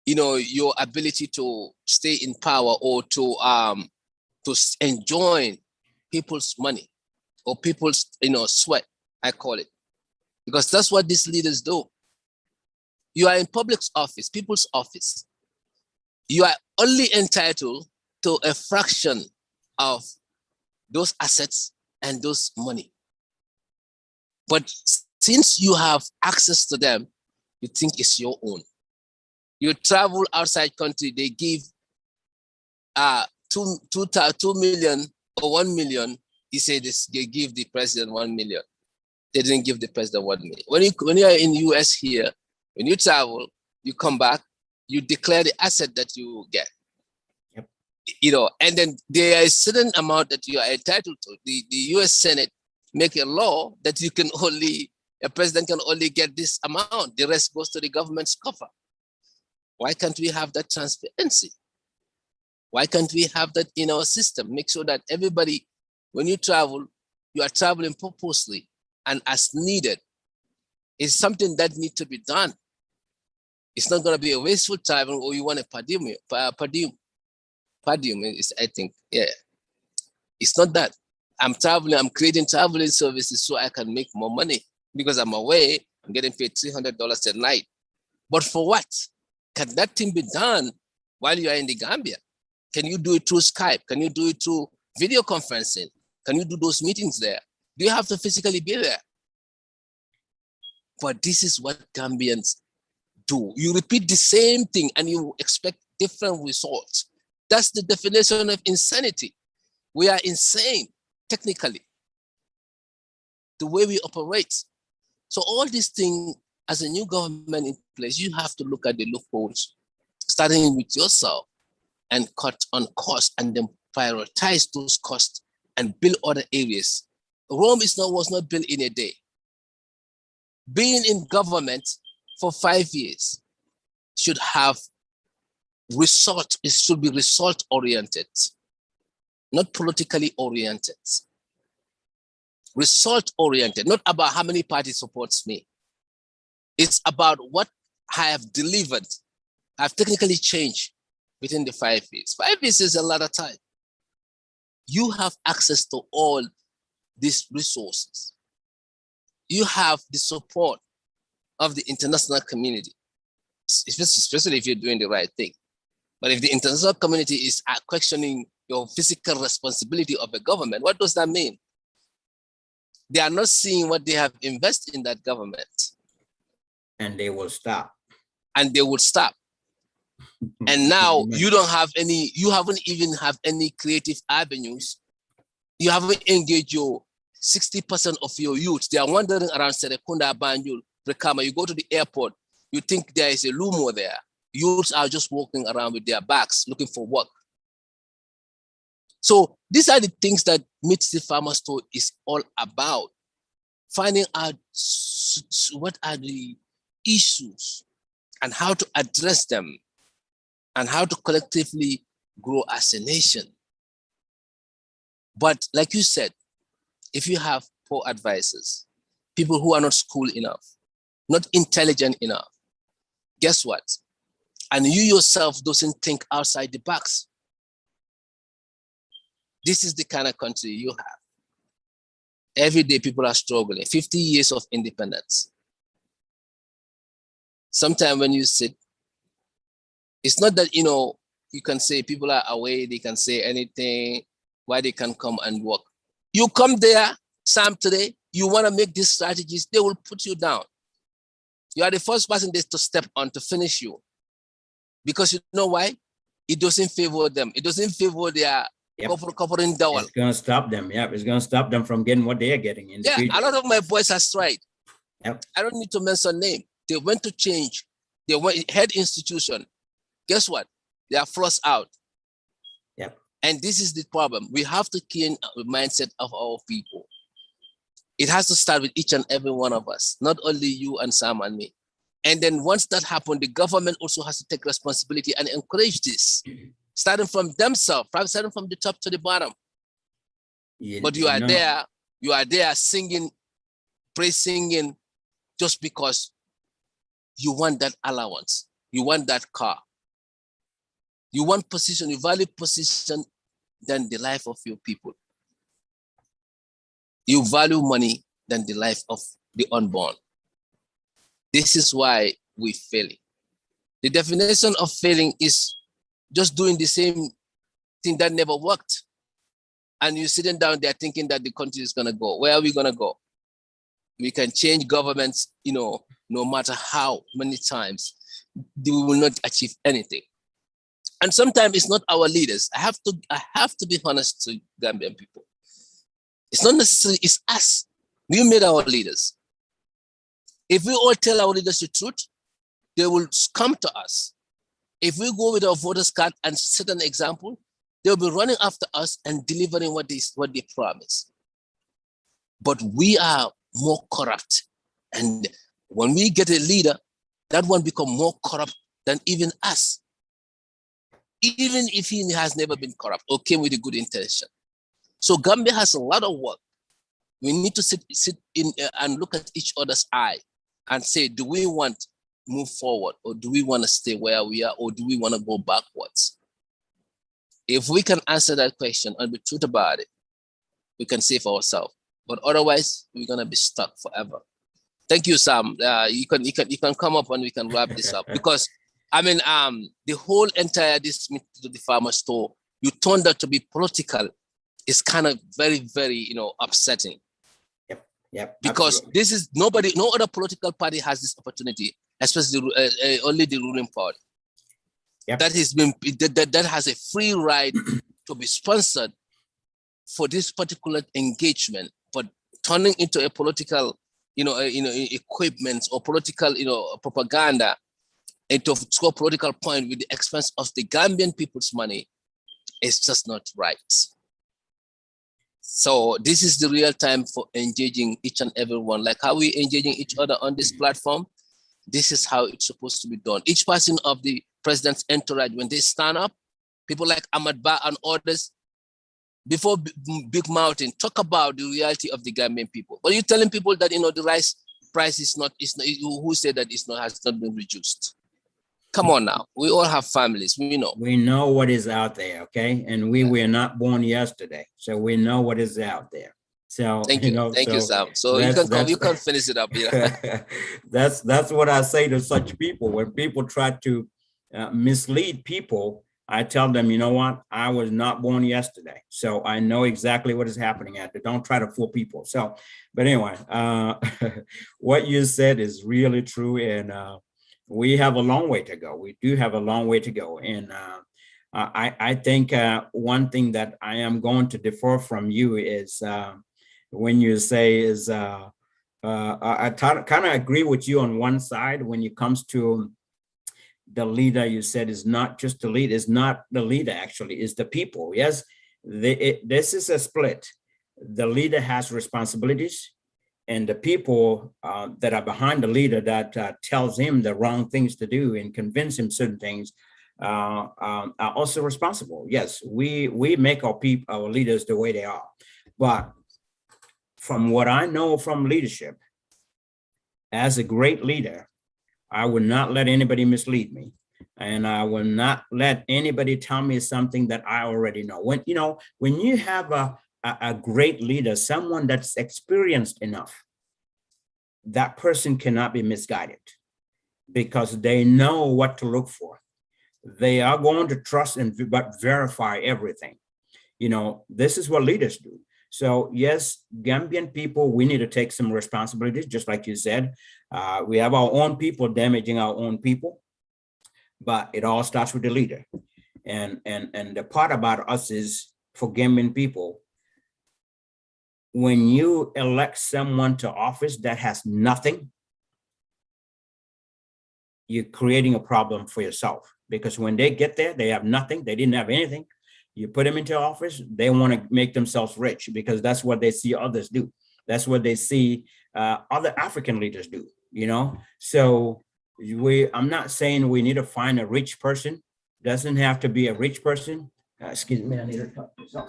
Speaker 1: your ability to stay in power or to enjoy people's money or people's sweat, I call it, because that's what these leaders do. You are in public office, people's office. You are only entitled to a fraction of those assets and those money. But since you have access to them, you think it's your own. You travel outside country, they give 2 million or 1 million. He said they give the president 1 million. They didn't give the president 1 million. When you are in the US here, when you travel, you come back, you declare the asset that you get. Yep. And then there is a certain amount that you are entitled to. The US Senate make a law that a president can only get this amount. The rest goes to the government's cover. Why can't we have that transparency? Why can't we have that in our system? Make sure that everybody, when you travel, you are traveling purposely and as needed. It's something that needs to be done. It's not going to be a wasteful travel, or you want a padium is, I think, yeah. It's not that. I'm traveling, I'm creating traveling services so I can make more money because I'm away, I'm getting paid $300 a night. But for what? Can that thing be done while you are in the Gambia? Can you do it through Skype? Can you do it through video conferencing? Can you do those meetings there? Do you have to physically be there? But this is what Gambians do. You repeat the same thing and you expect different results. That's the definition of insanity. We are insane, technically, the way we operate. So all these things, as a new government in place, you have to look at the loopholes, starting with yourself, and cut on costs and then prioritize those costs and build other areas. Rome was not built in a day. Being in government for 5 years should have result. It should be result oriented, not politically oriented. Result oriented, not about how many parties supports me. It's about what I have delivered. I've technically changed within the 5 years. 5 years is a lot of time. You have access to all these resources. You have the support of the international community, especially if you're doing the right thing. But if the international community is questioning your physical responsibility of a government, what does that mean? They are not seeing what they have invested in that government.
Speaker 2: And they will stop.
Speaker 1: And they will stop. And now you don't have any, you haven't even have any creative avenues. You haven't engaged your 60% of your youth. They are wandering around Serekunda, Banjul, Brekama. You go to the airport, you think there is a Lumo there. Youths are just walking around with their bags looking for work. So these are the things that Meet the Farmer Store is all about. Finding out what are the issues and how to address them and how to collectively grow as a nation. But like you said, if you have poor advisors, people who are not schooled enough, not intelligent enough, guess what? And you yourself doesn't think outside the box. This is the kind of country you have. Every day people are struggling, 50 years of independence. Sometimes when you sit, it's not that, you can say people are away, they can say anything, why they can come and work. You come there, Sam, today, you want to make these strategies, they will put you down. You are the first person to step on to finish you. Because you know why? It doesn't favor them. It doesn't favor their corporate dawal.
Speaker 2: It's going to stop them. Yeah, it's going to stop them from getting what they are getting in the future.
Speaker 1: A lot of my boys have tried.
Speaker 2: Yep.
Speaker 1: I don't need to mention name. They went to change. They went head institution. Guess what? They are flushed out.
Speaker 2: Yep.
Speaker 1: And this is the problem. We have to change the mindset of our people. It has to start with each and every one of us, not only you and Sam and me. And then once that happened, the government also has to take responsibility and encourage this, starting from themselves, starting from the top to the bottom. But you are there singing, praise singing, just because you want that allowance, you want that car, you want position, you value position than the life of your people. You value money than the life of the unborn. This is why we fail. The definition of failing is just doing the same thing that never worked. And you're sitting down there thinking that the country is gonna go. Where are we gonna go? We can change governments, no matter how many times, they will not achieve anything. And sometimes it's not our leaders. I have to be honest to Gambian people. It's not necessarily, it's us. We made our leaders. If we all tell our leaders the truth, they will come to us. If we go with our voters card and set an example, they'll be running after us and delivering what they promise. But we are more corrupt. And when we get a leader, that one become more corrupt than even us. Even if he has never been corrupt or came with a good intention. So Gambia has a lot of work. We need to sit in and look at each other's eye and say, do we want to move forward, or do we want to stay where we are, or do we want to go backwards? If we can answer that question and be truth about it, we can save ourselves. But otherwise, we're gonna be stuck forever. Thank you, Sam. You can come up and we can wrap this up, because I mean, the whole entire this meeting to the farmer store, you turned that to be political. It's kind of very, very, upsetting.
Speaker 2: Yep.
Speaker 1: Because
Speaker 2: Absolutely.
Speaker 1: this is no other political party has this opportunity, especially only the ruling party.
Speaker 2: Yep.
Speaker 1: That has a free right to be sponsored for this particular engagement, but turning into a political, equipment or political, propaganda, and to score political point with the expense of the Gambian people's money, is just not right. So this is the real time for engaging each and everyone, like how we engaging each other on this platform. This is how it's supposed to be done. Each person of the president's entourage, when they stand up, people like Ahmad Ba and others, before Big Mountain, talk about the reality of the Gambian people. But you're telling people that the rice price is not, who said that has not been reduced? Come on now, we all have families, we know.
Speaker 2: We know what is out there, okay? And we were not born yesterday, so we know what is out there. So
Speaker 1: thank you, Sam. So you can finish it up. Yeah.
Speaker 2: That's what I say to such people. When people try to mislead people, I tell them, you know what? I was not born yesterday, so I know exactly what is happening out there. Don't try to fool people. So, but anyway, what you said is really true, and we have a long way to go. We do have a long way to go. And I think one thing that I am going to defer from you is when you say is, I kind of agree with you on one side when it comes to the leader. You said is not just the leader, is not the leader actually, is the people. Yes, this is a split. The leader has responsibilities, and the people that are behind the leader that tells him the wrong things to do and convince him certain things are also responsible. Yes, we make our leaders the way they are. But from what I know from leadership, as a great leader, I will not let anybody mislead me. And I will not let anybody tell me something that I already know. When you have a great leader, someone that's experienced enough, that person cannot be misguided because they know what to look for. They are going to trust and verify everything. This is what leaders do. So yes, Gambian people, we need to take some responsibilities, just like you said. We have our own people damaging our own people, but it all starts with the leader. And the part about us is, for Gambian people, when you elect someone to office that has nothing, you're creating a problem for yourself, because when they get there, they have nothing. They didn't have anything. You put them into office, they want to make themselves rich because that's what they see others do. That's what they see other African leaders do, So I'm not saying we need to find a rich person. Doesn't have to be a rich person. Excuse me, I need to cut this off.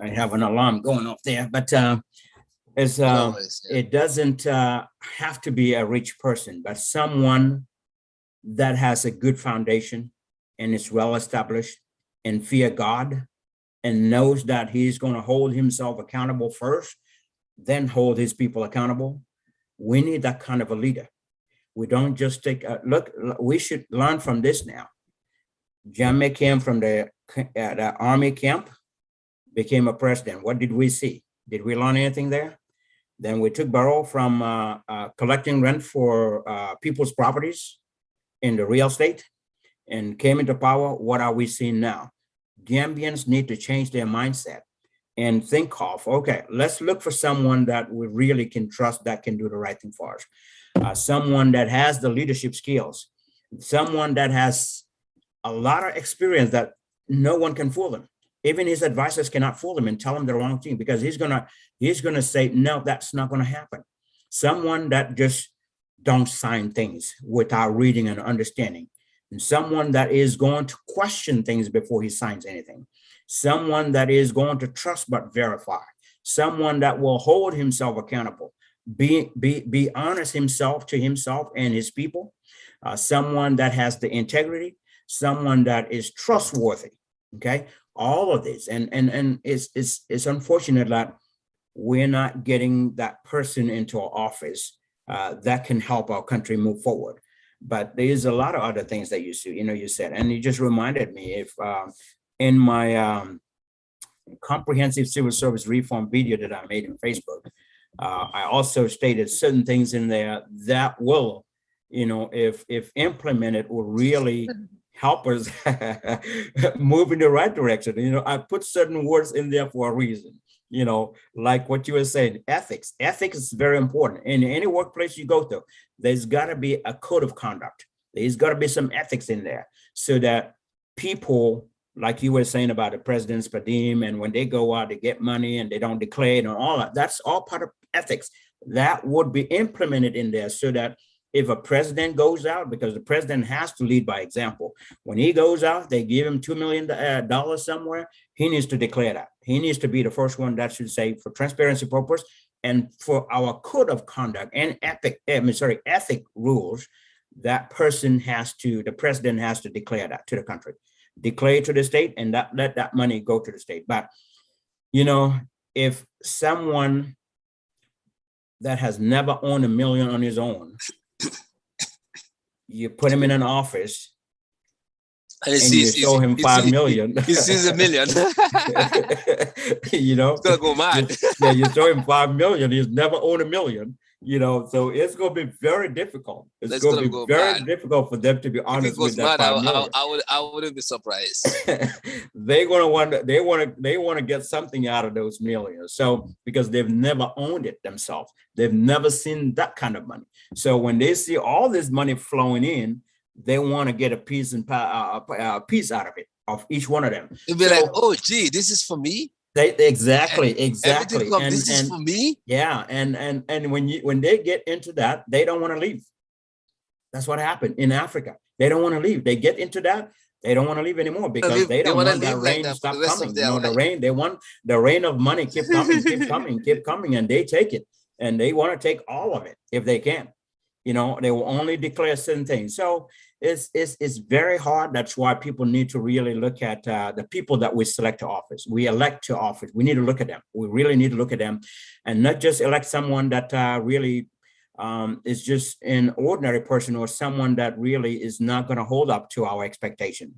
Speaker 2: I have an alarm going off there, but it doesn't have to be a rich person, but someone that has a good foundation and is well established and fear God and knows that he's going to hold himself accountable first, then hold his people accountable. We need that kind of a leader. We don't just take a look. We should learn from this now. Jammeh came from the army camp, became a president. What did we see? Did we learn anything there? Then we took Barrow from collecting rent for people's properties in the real estate and came into power. What are we seeing now? Gambians need to change their mindset and think of, okay, let's look for someone that we really can trust that can do the right thing for us. Someone that has the leadership skills, someone that has a lot of experience that no one can fool them. Even his advisors cannot fool him and tell him the wrong thing, because he's gonna say, no, that's not gonna happen. Someone that just don't sign things without reading and understanding. And someone that is going to question things before he signs anything. Someone that is going to trust but verify. Someone that will hold himself accountable. Be honest himself to himself and his people. Someone that has the integrity. Someone that is trustworthy. Okay, all of this, and it's unfortunate that we're not getting that person into our office that can help our country move forward. But there's a lot of other things that you said, and you just reminded me, if in my comprehensive civil service reform video that I made in Facebook, I also stated certain things in there that will, if implemented, will really help us move in the right direction. I put certain words in there for a reason, like what you were saying, ethics. Ethics is very important. In any workplace you go to, there's got to be a code of conduct. There's got to be some ethics in there so that people, like you were saying about the president's per diem, and when they go out, they get money and they don't declare it and all that, that's all part of ethics. That would be implemented in there so that if a president goes out, because the president has to lead by example. When he goes out, they give him $2 million somewhere. He needs to declare that. He needs to be the first one that should say, for transparency purpose and for our code of conduct and ethic rules, that the president has to declare that to the country, declare to the state, and let that money go to the state. But, if someone that has never owned $1 million on his own, you put him in an office and you show him 5 million.
Speaker 1: He sees $1 million.
Speaker 2: He's
Speaker 1: gonna go mad.
Speaker 2: You show him 5 million. He's never owned $1 million. So it's going to be very difficult. It's going to be very difficult for them to be honest with that 5 million.
Speaker 1: I wouldn't be surprised.
Speaker 2: They want to get something out of those millions. So because they've never owned it themselves, they've never seen that kind of money. So when they see all this money flowing in, they want to get a piece out of it, of each one of them.
Speaker 1: It'll be like, oh, gee, this is for me.
Speaker 2: Exactly.
Speaker 1: This is for me.
Speaker 2: Yeah, and when they get into that, they don't want to leave. That's what happened in Africa. They don't want to leave. They get into that. They don't want to leave anymore because they don't want that rain to stop coming. The rain. They want the rain of money keep coming, and they take it, and they want to take all of it if they can. They will only declare certain things. So it's very hard. That's why people need to really look at the people that we select to office. We elect to office. We need to look at them. We really need to look at them, and not just elect someone that really is just an ordinary person or someone that really is not going to hold up to our expectation.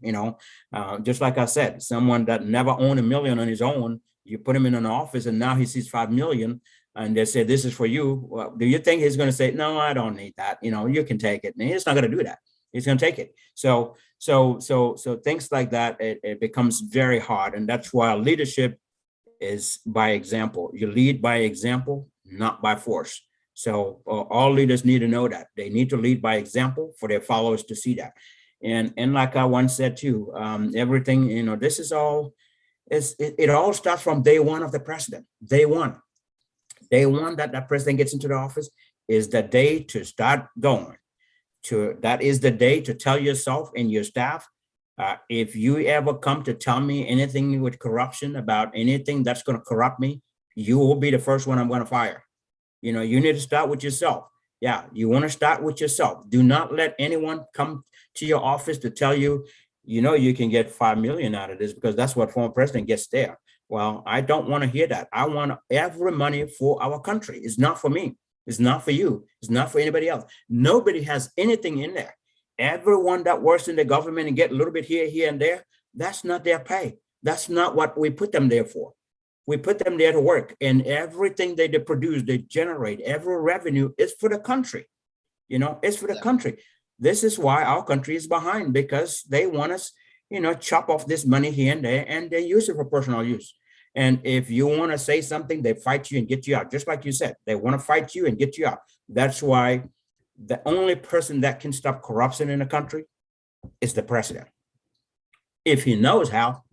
Speaker 2: Just like I said, someone that never owned $1 million on his own, you put him in an office and now he sees 5 million. And they say, this is for you. Well, do you think he's going to say, no, I don't need that. You can take it. And he's not going to do that. He's going to take it. So things like that, it becomes very hard. And that's why leadership is by example. You lead by example, not by force. So all leaders need to know that. They need to lead by example for their followers to see that. And like I once said too, everything, this is all, it all starts from day one of the president, day one. Day one that that president gets into the office is the day to start going. That is the day to tell yourself and your staff, if you ever come to tell me anything with corruption about anything that's going to corrupt me, you will be the first one I'm going to fire. You know, you need to start with yourself. Yeah, you want to start with yourself. Do not let anyone come to your office to tell you, you know, you can get 5 million out of this because that's what former president gets there. Well, I don't want to hear that. I want every money for our country. It's not for me. It's not for you. It's not for anybody else. Nobody has anything in there. Everyone that works in the government and get a little bit here and there, that's not their pay. That's not what we put them there for. We put them there to work, and everything they produce, they generate, every revenue is for the country. You know, it's for the country. This is why our country is behind, because they want us, you know, chop off this money here and there, and they use it for personal use. And if you want to say something, they fight you and get you out. Just like you said, they want to fight you and get you out. That's why the only person that can stop corruption in the country is the president. If he knows how,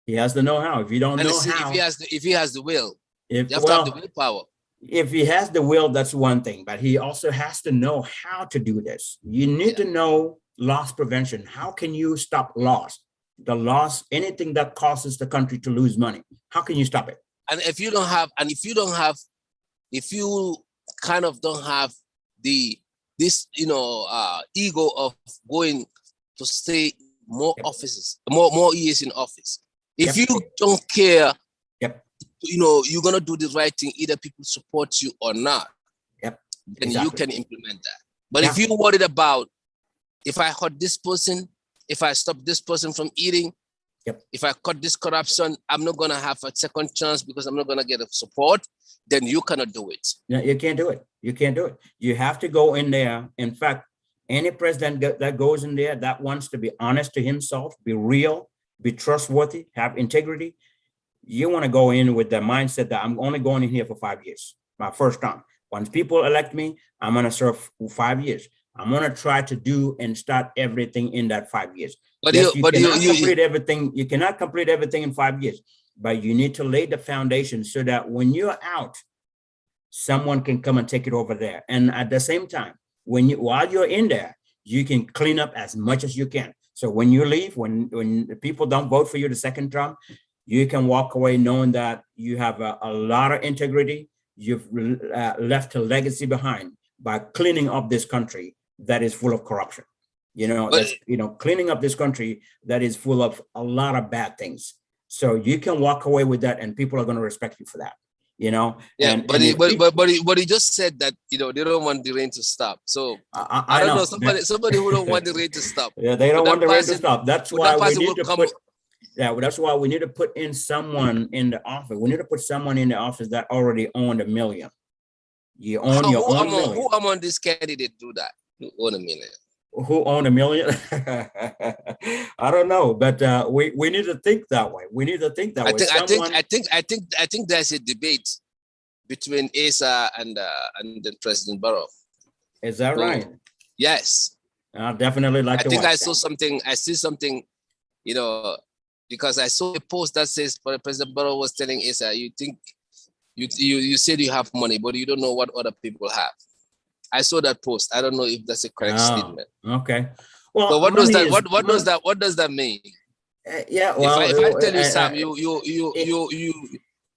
Speaker 2: he has to know how. If you don't know how,
Speaker 1: if he has the will, you have to have the willpower.
Speaker 2: If he has the will, that's one thing, but he also has to know how to do this. You need to know loss prevention. How can you stop loss? The loss, anything that causes the country to lose money. How can you stop it?
Speaker 1: And if you kind of don't have this ego of going to stay more offices, more years in office. If you don't care, you know, you're gonna do the right thing, either people support you or not. Then you can implement that. But if you're worried about, if I hurt this person, if I stop this person from eating, if I cut this corruption, I'm not gonna have a second chance because I'm not gonna get a support, then you cannot do it.
Speaker 2: No, you can't do it. You can't do it. You have to go in there. In fact, any president that goes in there that wants to be honest to himself, be real, be trustworthy, have integrity, you want to go in with the mindset that I'm only going in here for 5 years, my first term. Once people elect me, I'm going to serve 5 years. I'm going to try to do and start everything in that 5 years. But yes, you cannot complete everything. You cannot complete everything in 5 years, but you need to lay the foundation so that when you're out, someone can come and take it over there. And at the same time, while you're in there, you can clean up as much as you can. So when you leave, when the people don't vote for you the second term, you can walk away knowing that you have a lot of integrity. You've left a legacy behind by cleaning up this country that is full of corruption. You know, cleaning up this country that is full of a lot of bad things. So you can walk away with that, and people are going to respect you for that. You know,
Speaker 1: but he just said that, you know, they don't want the rain to stop. So I don't know somebody who don't want the rain to stop.
Speaker 2: Yeah, they don't want the rain to stop. That's why we need to put. Yeah, well, that's why we need to put in someone in the office. We need to put someone in the office that already owned $1 million. You own your own million.
Speaker 1: Who among this candidate do that? Who own $1 million?
Speaker 2: Who own $1 million? I don't know, but we need to think that way. We need to think that way.
Speaker 1: I think there's a debate between Asa and then President Barrow.
Speaker 2: Is that right?
Speaker 1: Yes.
Speaker 2: I definitely like. I think
Speaker 1: I saw something. I see something, you know, because I saw a post that says President Barrow was telling Asa, you think you said you have money, but you don't know what other people have. I saw that post. I don't know if that's a correct statement.
Speaker 2: Okay. Well,
Speaker 1: so what does that? What does that mean?
Speaker 2: Yeah. Well,
Speaker 1: if I tell you, Sam,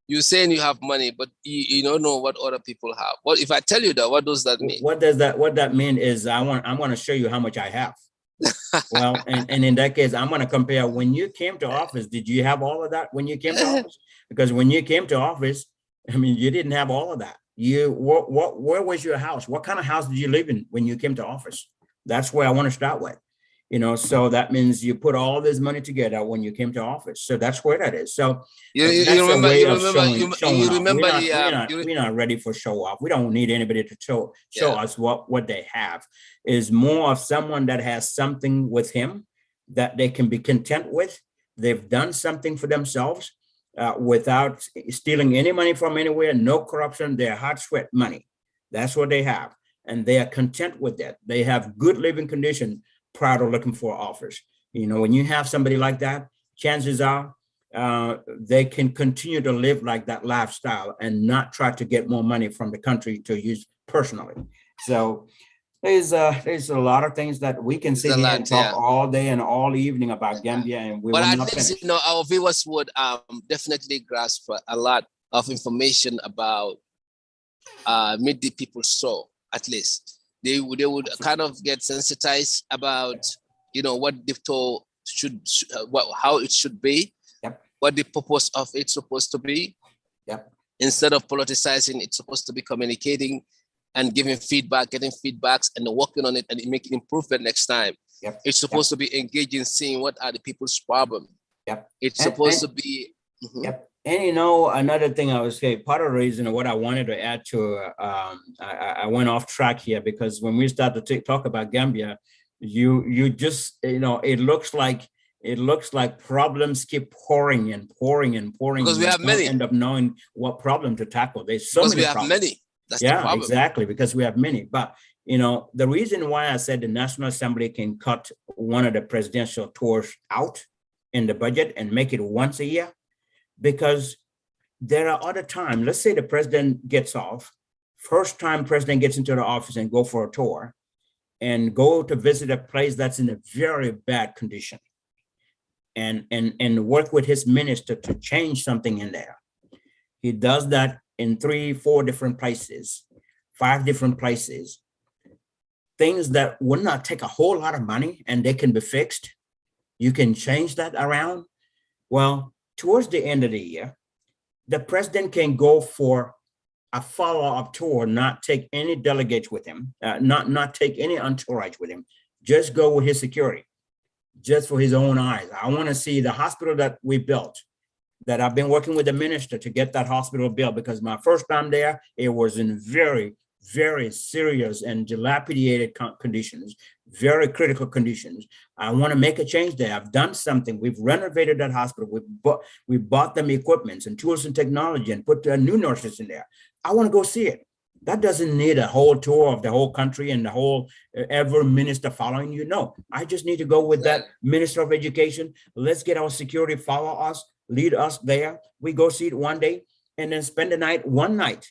Speaker 1: you're saying you have money, but you don't know what other people have. What if I tell you that? What does that mean?
Speaker 2: What that mean is I'm going to show you how much I have. Well, and in that case, I'm going to compare. When you came to office, did you have all of that when you came to office? Because when you came to office, I mean, you didn't have all of that. Where was your house? What kind of house did you live in when you came to office? That's where I want to start with. You know, so that means you put all this money together when you came to office. So that's where that is. So we're not ready for show off. We don't need anybody to show us what they have. Is more of someone that has something with him that they can be content with. They've done something for themselves without stealing any money from anywhere, no corruption, their hard sweat money. That's what they have. And they are content with that. They have good living condition prior to looking for offers. You know, when you have somebody like that, chances are they can continue to live like that lifestyle and not try to get more money from the country to use personally. So there's a lot of things that we can sit here and talk all day and all evening about Gambia, and we will not finish.
Speaker 1: But at least, our viewers would definitely grasp a lot of information about Meet the People's Show. At least they would kind of get sensitized about, what the toll how it should be, what the purpose of it's supposed to be. Instead of politicizing, it's supposed to be communicating and giving feedback, getting feedbacks, and working on it and making improvement next time. It's supposed to be engaging, seeing what are the people's problem. It's supposed to be.
Speaker 2: And another thing I would say, part of the reason what I wanted to add to, I went off track here, because when we start to talk about Gambia, you just, it looks like problems keep pouring and pouring and pouring.
Speaker 1: Because we have many.
Speaker 2: End up knowing what problem to tackle. There's so many problems.
Speaker 1: We have many. That's the problem.
Speaker 2: Exactly, because we have many. But the reason why I said the National Assembly can cut one of the presidential tours out in the budget and make it once a year, because there are other times. Let's say the president gets off, first time president gets into the office and go for a tour and go to visit a place that's in a very bad condition, and work with his minister to change something in there. He does that in 3-4 different places, 5 different places, things that would not take a whole lot of money and they can be fixed. You can change that around. Well, towards the end of the year, the president can go for a follow-up tour, not take any delegates with him, not take any entourage with him, just go with his security, just for his own eyes. I want to see the hospital that we built, that I've been working with the minister to get that hospital built, because my first time there, it was in very, very serious and dilapidated conditions, very critical conditions. I want to make a change there. I've done something. We've renovated that hospital. We bought them equipments and tools and technology and put new nurses in there. I want to go see it. That doesn't need a whole tour of the whole country and the whole every minister following you. No, I just need to go with that minister of education. Let's get our security, follow us, lead us there. We go see it one day and then spend the night, one night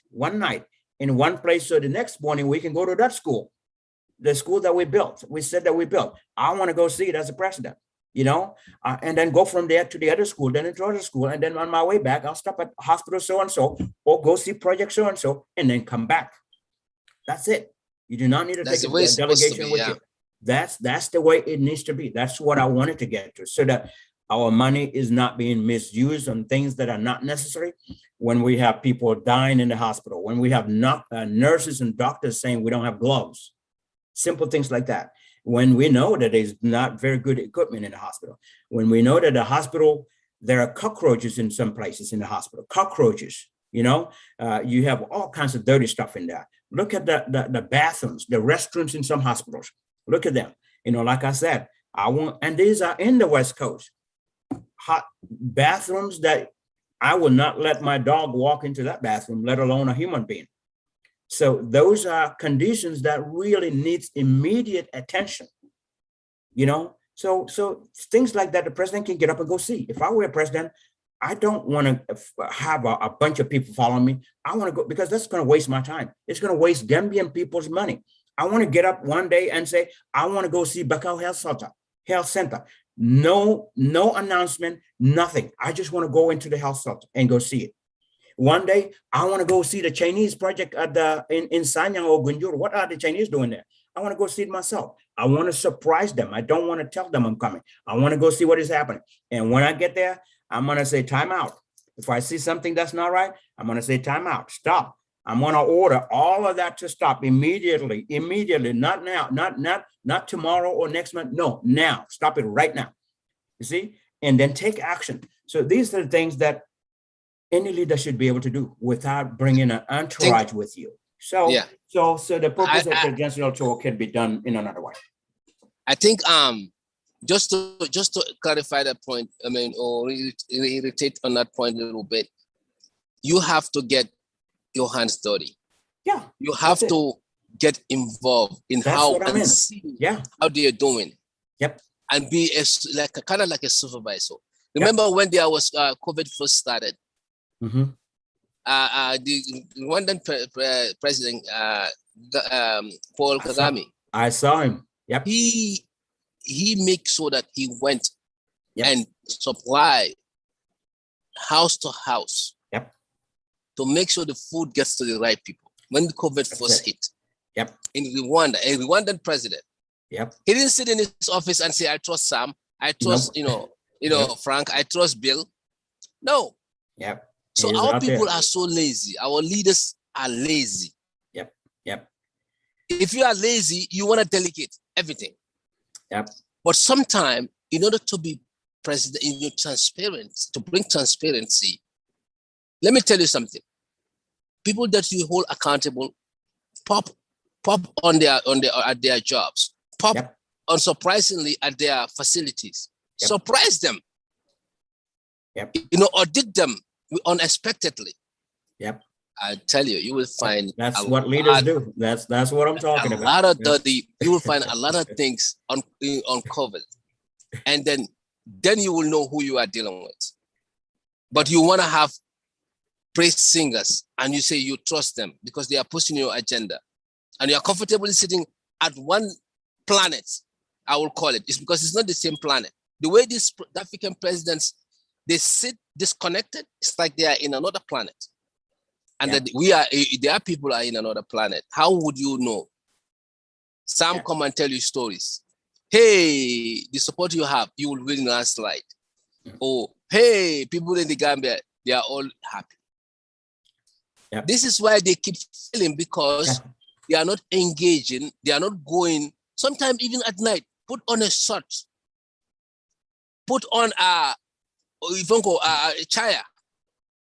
Speaker 2: in one place. So the next morning we can go to that school, the school that we built. We said that we built. I want to go see it as a president, and then go from there to the other school, then into other school. And then on my way back, I'll stop at hospital so-and-so or go see project so-and-so and then come back. That's it. You do not need to take a delegation with you. That's the way it needs to be. That's what I wanted to get to, so that our money is not being misused on things that are not necessary. When we have people dying in the hospital, when we have nurses and doctors saying we don't have gloves, simple things like that. When we know that there's not very good equipment in the hospital, when we know that the hospital, there are cockroaches in some places in the hospital, cockroaches, you have all kinds of dirty stuff in there. Look at the bathrooms, the restrooms in some hospitals. Look at them. Like I said, and these are in the West Coast. Hot bathrooms that I will not let my dog walk into that bathroom, let alone a human being. So those are conditions that really needs immediate attention, So things like that, the president can get up and go see. If I were a president, I don't want to have a bunch of people following me. I want to go, because that's going to waste my time. It's going to waste Gambian people's money. I want to get up one day and say, I want to go see Bakau Health Center. No announcement, nothing. I just want to go into the health center and go see it. One day, I want to go see the Chinese project at in Sanyang or Gunjur. What are the Chinese doing there? I want to go see it myself. I want to surprise them. I don't want to tell them I'm coming. I want to go see what is happening. And when I get there, I'm going to say time out. If I see something that's not right, I'm going to say time out, stop. I'm going to order all of that to stop immediately, not now, not tomorrow or next month. No, now, stop it right now. You see, and then take action. So these are the things that any leader should be able to do without bringing an entourage with you. So the purpose of the presidential tour can be done in another way.
Speaker 1: I think just to clarify that point, or reiterate on that point a little bit, you have to get your hands dirty.
Speaker 2: Yeah.
Speaker 1: You have to get involved in how they're doing.
Speaker 2: Yep.
Speaker 1: And be kind of like a supervisor. Remember when there was COVID first started?
Speaker 2: Mm-hmm.
Speaker 1: The Rwandan president, Paul Kagame.
Speaker 2: I saw him. Yep.
Speaker 1: He makes sure that he went
Speaker 2: Yep.
Speaker 1: and supply house to house.
Speaker 2: Yep.
Speaker 1: To make sure the food gets to the right people. When the COVID first hit.
Speaker 2: Yep.
Speaker 1: In Rwanda, a Rwandan president.
Speaker 2: Yep.
Speaker 1: He didn't sit in his office and say, I trust Sam, I trust,
Speaker 2: Yep.
Speaker 1: Frank, I trust Bill. No.
Speaker 2: Yep.
Speaker 1: So our people are so lazy. Our leaders are lazy.
Speaker 2: Yep. Yep.
Speaker 1: If you are lazy, you want to delegate everything.
Speaker 2: Yep.
Speaker 1: But sometimes, in order to be president, in your transparency, to bring transparency, let me tell you something. People that you hold accountable, pop at their jobs, pop unsurprisingly at their facilities.
Speaker 2: Yep.
Speaker 1: Surprise them.
Speaker 2: Yep.
Speaker 1: Audit them unexpectedly.
Speaker 2: Yep.
Speaker 1: I tell you, you will find
Speaker 2: that's what leaders do. That's what I'm talking about.
Speaker 1: You will find a lot of things uncovered, and then you will know who you are dealing with. But you want to have praise singers, and you say you trust them because they are pushing your agenda, and you are comfortably sitting at one planet. I will call it. It's because it's not the same planet. The way these African presidents, they sit disconnected, it's like they are in another planet. And that their people are in another planet. How would you know? Some come and tell you stories. Hey, the support you have, you will win landslide. Oh, hey, people in the Gambia, they are all happy. This is why they keep failing, because they are not engaging, they are not going. Sometimes even at night, put on a shirt, put on a chaya,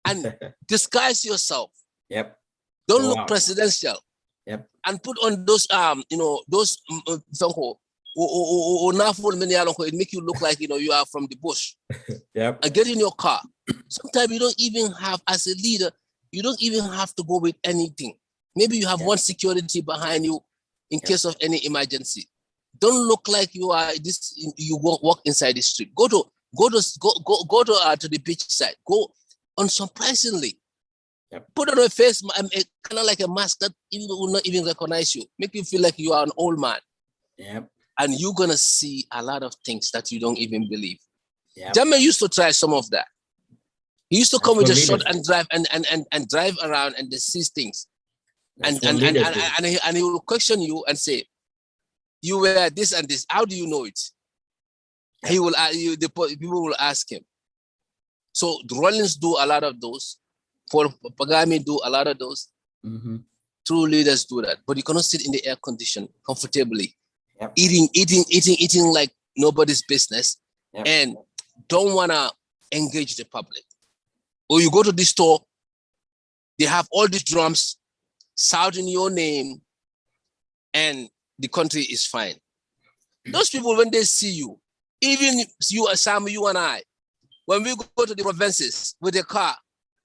Speaker 1: and disguise yourself.
Speaker 2: Yep.
Speaker 1: Don't look presidential.
Speaker 2: Yep.
Speaker 1: And put on those those it make you look like you are from the bush.
Speaker 2: Yep.
Speaker 1: And get in your car. Sometimes you don't even have, as a leader, you don't even have to go with anything. Maybe you have one security behind you in case of any emergency. Don't look like you are this. You walk inside the street. Go to the beach side. Go unsurprisingly. Put on a face, kind of like a mask that even will not even recognize you. Make you feel like you are an old man.
Speaker 2: Yep.
Speaker 1: And you're gonna see a lot of things that you don't even believe.
Speaker 2: Yep.
Speaker 1: Jammeh used to try some of that. He used to come with a shot and drive and drive around and sees things. And he will question you and say, you were this and this. How do you know it? Yep. He will people will ask him. So the Rollins do a lot of those. For Pagami do a lot of those.
Speaker 2: Mm-hmm.
Speaker 1: True leaders do that, but you cannot sit in the air condition comfortably,
Speaker 2: eating
Speaker 1: like nobody's business, and don't wanna engage the public. Or you go to the store, they have all these drums shouting your name, and the country is fine. Those people, when they see you, even you, Sam, you and I, when we go to the provinces with the car,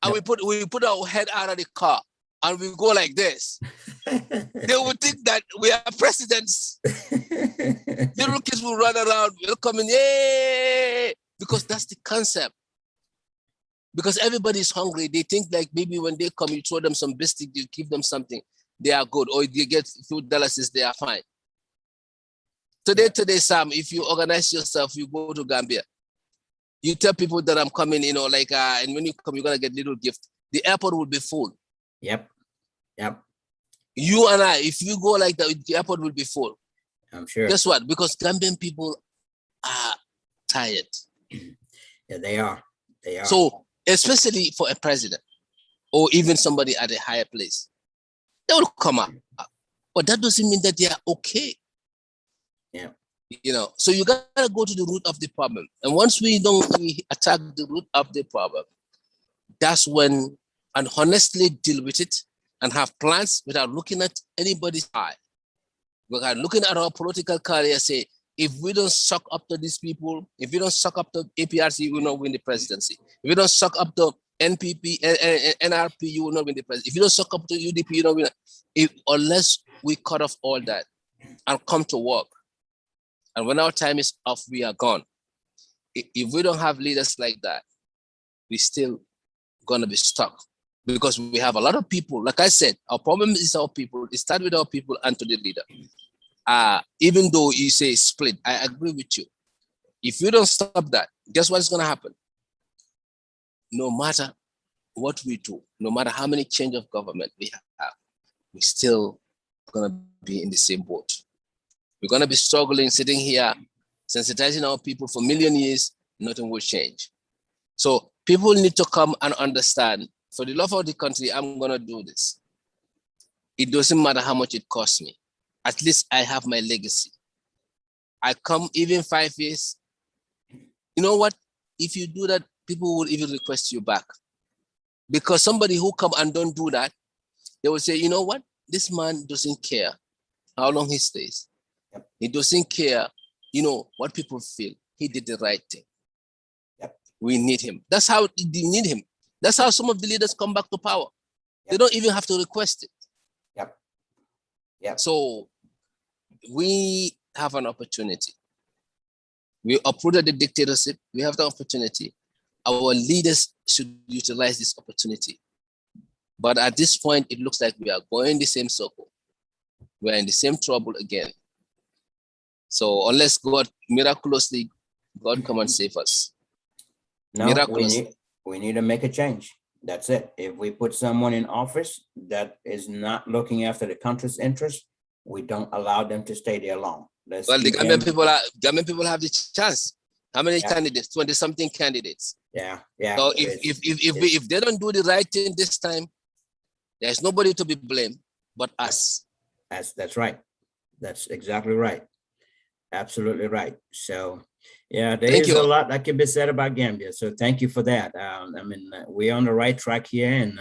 Speaker 1: and we put our head out of the car and we go like this, they would think that we are presidents. Little kids will run around, welcoming, yay! Because that's the concept. Because everybody is hungry. They think like maybe when they come, you throw them some biscuit, you give them something, they are good. Or you get $2, they are fine. Today, Sam, if you organize yourself, you go to Gambia, you tell people that I'm coming, and when you come, you're going to get little gift. The airport will be full.
Speaker 2: Yep.
Speaker 1: You and I, if you go like that, the airport will be full.
Speaker 2: I'm sure.
Speaker 1: Guess what? Because Gambian people are tired.
Speaker 2: Yeah, they are.
Speaker 1: So, especially for a president or even somebody at a higher place, they will come up. But that doesn't mean that they are okay.
Speaker 2: Yeah.
Speaker 1: So you gotta go to the root of the problem. And once we attack the root of the problem, that's when, and honestly deal with it and have plans without looking at anybody's eye. Without looking at our political career, say, if we don't suck up to these people, if we don't suck up to APRC, we will not win the presidency. If we don't suck up to NPP, NRP, you will not win the presidency. If you don't suck up to UDP, you don't win. Unless we cut off all that and come to work. And when our time is off, we are gone. if we don't have leaders like that, we still gonna be stuck, because we have a lot of people. Like I said, our problem is our people. It starts with our people and to the leader. Even though you say split, I agree with you. If you don't stop that, guess what's gonna happen? No matter what we do, no matter how many change of government we have, we're still gonna be in the same boat. We're gonna be struggling, sitting here, sensitizing our people for a million years, nothing will change. So people need to come and understand, for the love of the country, I'm gonna do this. It doesn't matter how much it costs me. At least I have my legacy. I come even 5 years. You know what? If you do that, people will even request you back. Because somebody who come and don't do that, they will say, you know what? This man doesn't care how long he stays.
Speaker 2: Yep.
Speaker 1: He doesn't care, you know, what people feel. He did the right thing.
Speaker 2: Yep.
Speaker 1: We need him. That's how they need him. That's how some of the leaders come back to power. Yep. They don't even have to request it.
Speaker 2: Yep. Yep.
Speaker 1: So we have an opportunity. We uprooted the dictatorship. We have the opportunity. Our leaders should utilize this opportunity. But at this point, it looks like we are going the same circle. We're in the same trouble again. So unless God miraculously, God come and save us.
Speaker 2: No, we need to make a change. That's it. If we put someone in office that is not looking after the country's interest, we don't allow them to stay there long.
Speaker 1: Well, the Gambian people have the chance. How many candidates? 20-something candidates.
Speaker 2: Yeah.
Speaker 1: So if they don't do the right thing this time, there's nobody to be blamed but us.
Speaker 2: That's right. That's exactly right. Absolutely right. So yeah, there is a lot that can be said about Gambia. So thank you for that. I mean, we're on the right track here, and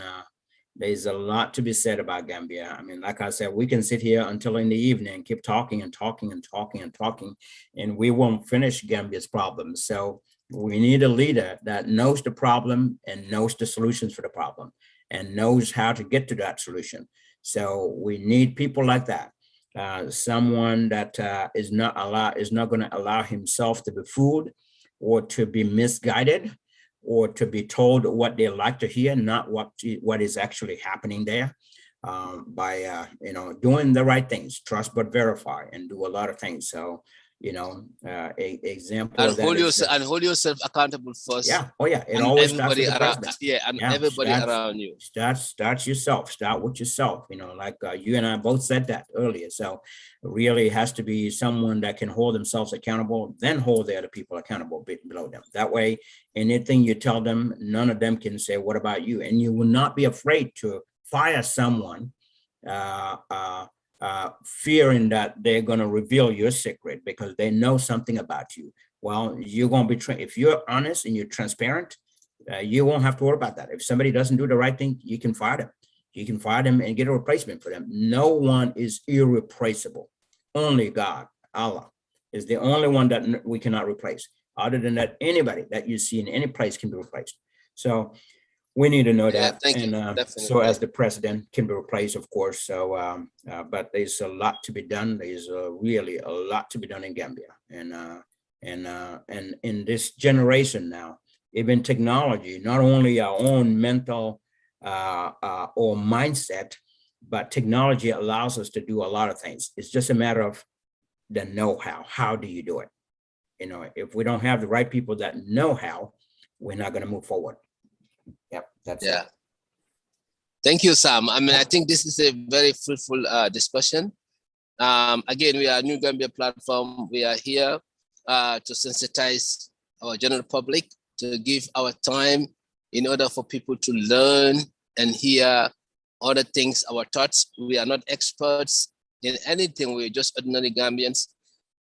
Speaker 2: there's a lot to be said about Gambia. I mean, like I said, we can sit here until in the evening and keep talking and talking and talking and talking, and we won't finish Gambia's problems. So we need a leader that knows the problem and knows the solutions for the problem and knows how to get to that solution. So we need people like that. Someone that is not going to allow himself to be fooled or to be misguided or to be told what they like to hear, not what is actually happening there, by doing the right things, trust but verify, and do a lot of things. So example
Speaker 1: and
Speaker 2: of that
Speaker 1: hold yourself accountable first.
Speaker 2: Yeah. Oh yeah. It always starts with the president.
Speaker 1: Everybody around you.
Speaker 2: Start yourself. Start with yourself. Like you and I both said that earlier. So really has to be someone that can hold themselves accountable, then hold the other people accountable below them. That way, anything you tell them, none of them can say, "What about you?" And you will not be afraid to fire someone, fearing that they're going to reveal your secret because they know something about you. Well, you're going to be if you're honest and you're transparent, you won't have to worry about that. If somebody doesn't do the right thing, you can fire them. You can fire them and get a replacement for them. No one is irreplaceable. Only God, Allah, is the only one that we cannot replace. Other than that, anybody that you see in any place can be replaced. So we need to know that. And so as the president can be replaced, of course. So, but there's a lot to be done. There's really a lot to be done in Gambia. And in this generation now, even technology, not only our own mental or mindset, but technology allows us to do a lot of things. It's just a matter of the know-how. How do you do it? If we don't have the right people that know how, we're not going to move forward. Yep, that's it.
Speaker 1: Thank you, Sam. I mean, I think this is a very fruitful discussion. Again, we are a New Gambia platform. We are here to sensitize our general public, to give our time in order for people to learn and hear other things, our thoughts. We are not experts in anything. We're just ordinary Gambians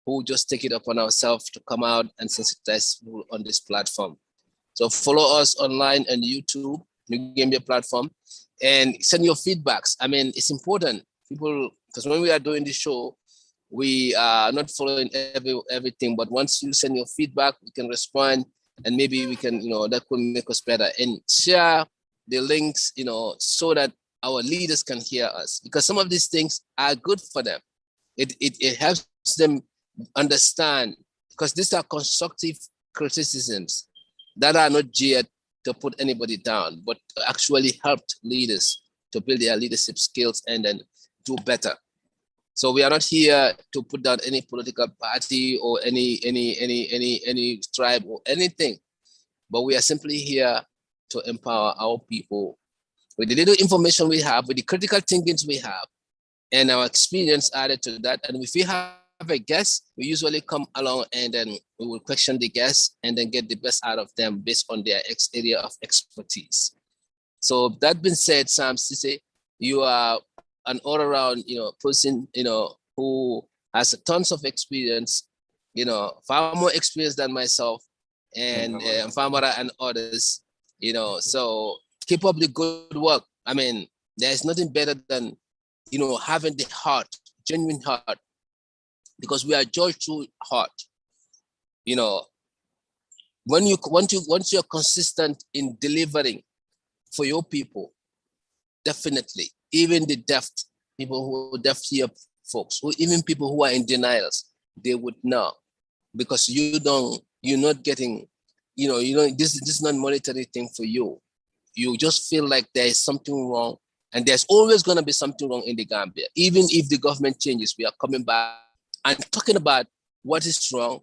Speaker 1: who just take it upon ourselves to come out and sensitize people on this platform. So follow us online on YouTube, New Gambia platform, and send your feedbacks. I mean, it's important, people, because when we are doing this show, we are not following everything, but once you send your feedback, we can respond, and maybe we can, that could make us better, and share the links, so that our leaders can hear us, because some of these things are good for them. It helps them understand, because these are constructive criticisms that are not geared to put anybody down, but actually helped leaders to build their leadership skills and then do better. So we are not here to put down any political party or any tribe or anything, but we are simply here to empower our people with the little information we have, with the critical thinkings we have, and our experience added to that. And if we have a guest, we usually come along and then we will question the guest and then get the best out of them based on their area of expertise. So that being said, Sam Sise, you are an all-around, person, who has tons of experience, far more experience than myself and Famara and others, so keep up the good work. I mean, there's nothing better than, having the heart, genuine heart, because we are judged through heart. Once you're consistent in delivering for your people, definitely, even the deaf people who deaf ear folks, or even people who are in denials, they would know, because you're not getting, this is not monetary thing for you. You just feel like there is something wrong, and there's always going to be something wrong in the Gambia. Even if the government changes, we are coming back and talking about what is wrong,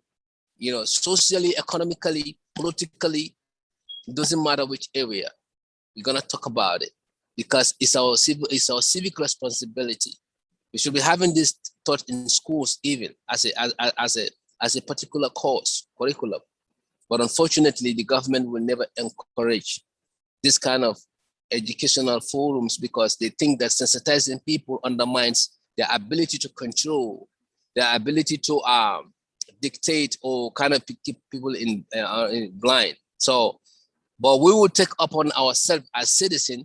Speaker 1: socially, economically, politically, doesn't matter which area. We're going to talk about it because it's our civic responsibility. We should be having this taught in schools, even as a particular course, curriculum. But unfortunately, the government will never encourage this kind of educational forums because they think that sensitizing people undermines their ability to control, their ability to dictate or kind of keep people in blind. So, but we will take upon ourselves as citizens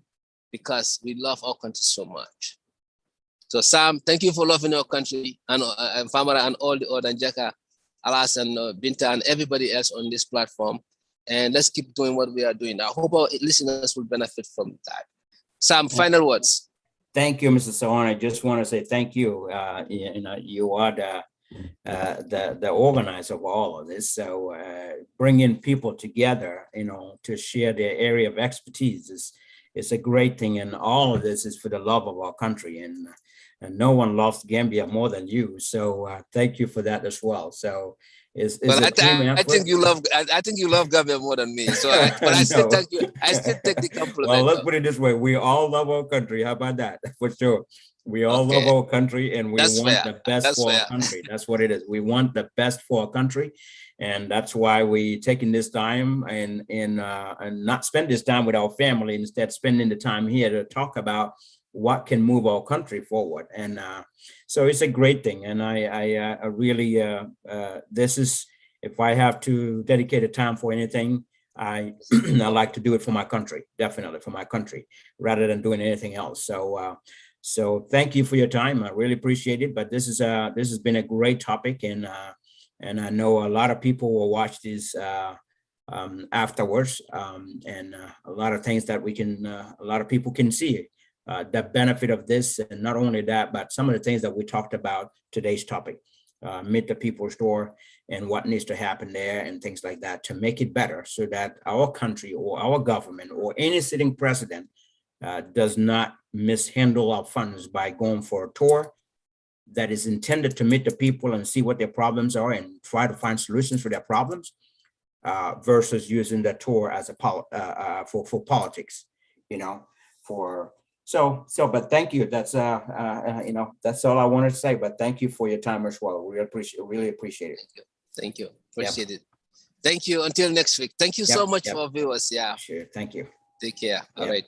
Speaker 1: because we love our country so much. So Sam, thank you for loving our country, and Famara and all the other Njaka, Alas and Binta and everybody else on this platform. And let's keep doing what we are doing. I hope our listeners will benefit from that. Sam, final words.
Speaker 2: Thank you, Mr. Sawan. I just want to say thank you. You are the organizer of all of this. So bringing people together, to share their area of expertise is a great thing. And all of this is for the love of our country. And no one loves Gambia more than you. So thank you for that as well. So
Speaker 1: I think you love Gambia more than me. So, I still thank you. I still take the compliment.
Speaker 2: Well, let's put it this way: we all love our country. How about that? For sure, we all love our country, and we want the best for our country. That's what it is. We want the best for our country, and that's why we taking this time and not spend this time with our family, instead spending the time here to talk about what can move our country forward. And so it's a great thing. And I really, this is, if I have to dedicate a time for anything, I like to do it for my country, definitely for my country, rather than doing anything else. So thank you for your time. I really appreciate it. But this has been a great topic, and I know a lot of people will watch this afterwards, and a lot of things that a lot of people can see the benefit of this. And not only that, but some of the things that we talked about today's topic, meet the people's door and what needs to happen there and things like that to make it better, so that our country or our government or any sitting president does not mishandle our funds by going for a tour that is intended to meet the people and see what their problems are and try to find solutions for their problems, versus using the tour as for politics, but thank you. That's that's all I wanted to say. But thank you for your time as well. We really appreciate it.
Speaker 1: Thank you. Appreciate it. Thank you. Until next week. Thank you so much for our viewers. Yeah.
Speaker 2: Sure. Thank you.
Speaker 1: Take care. All right.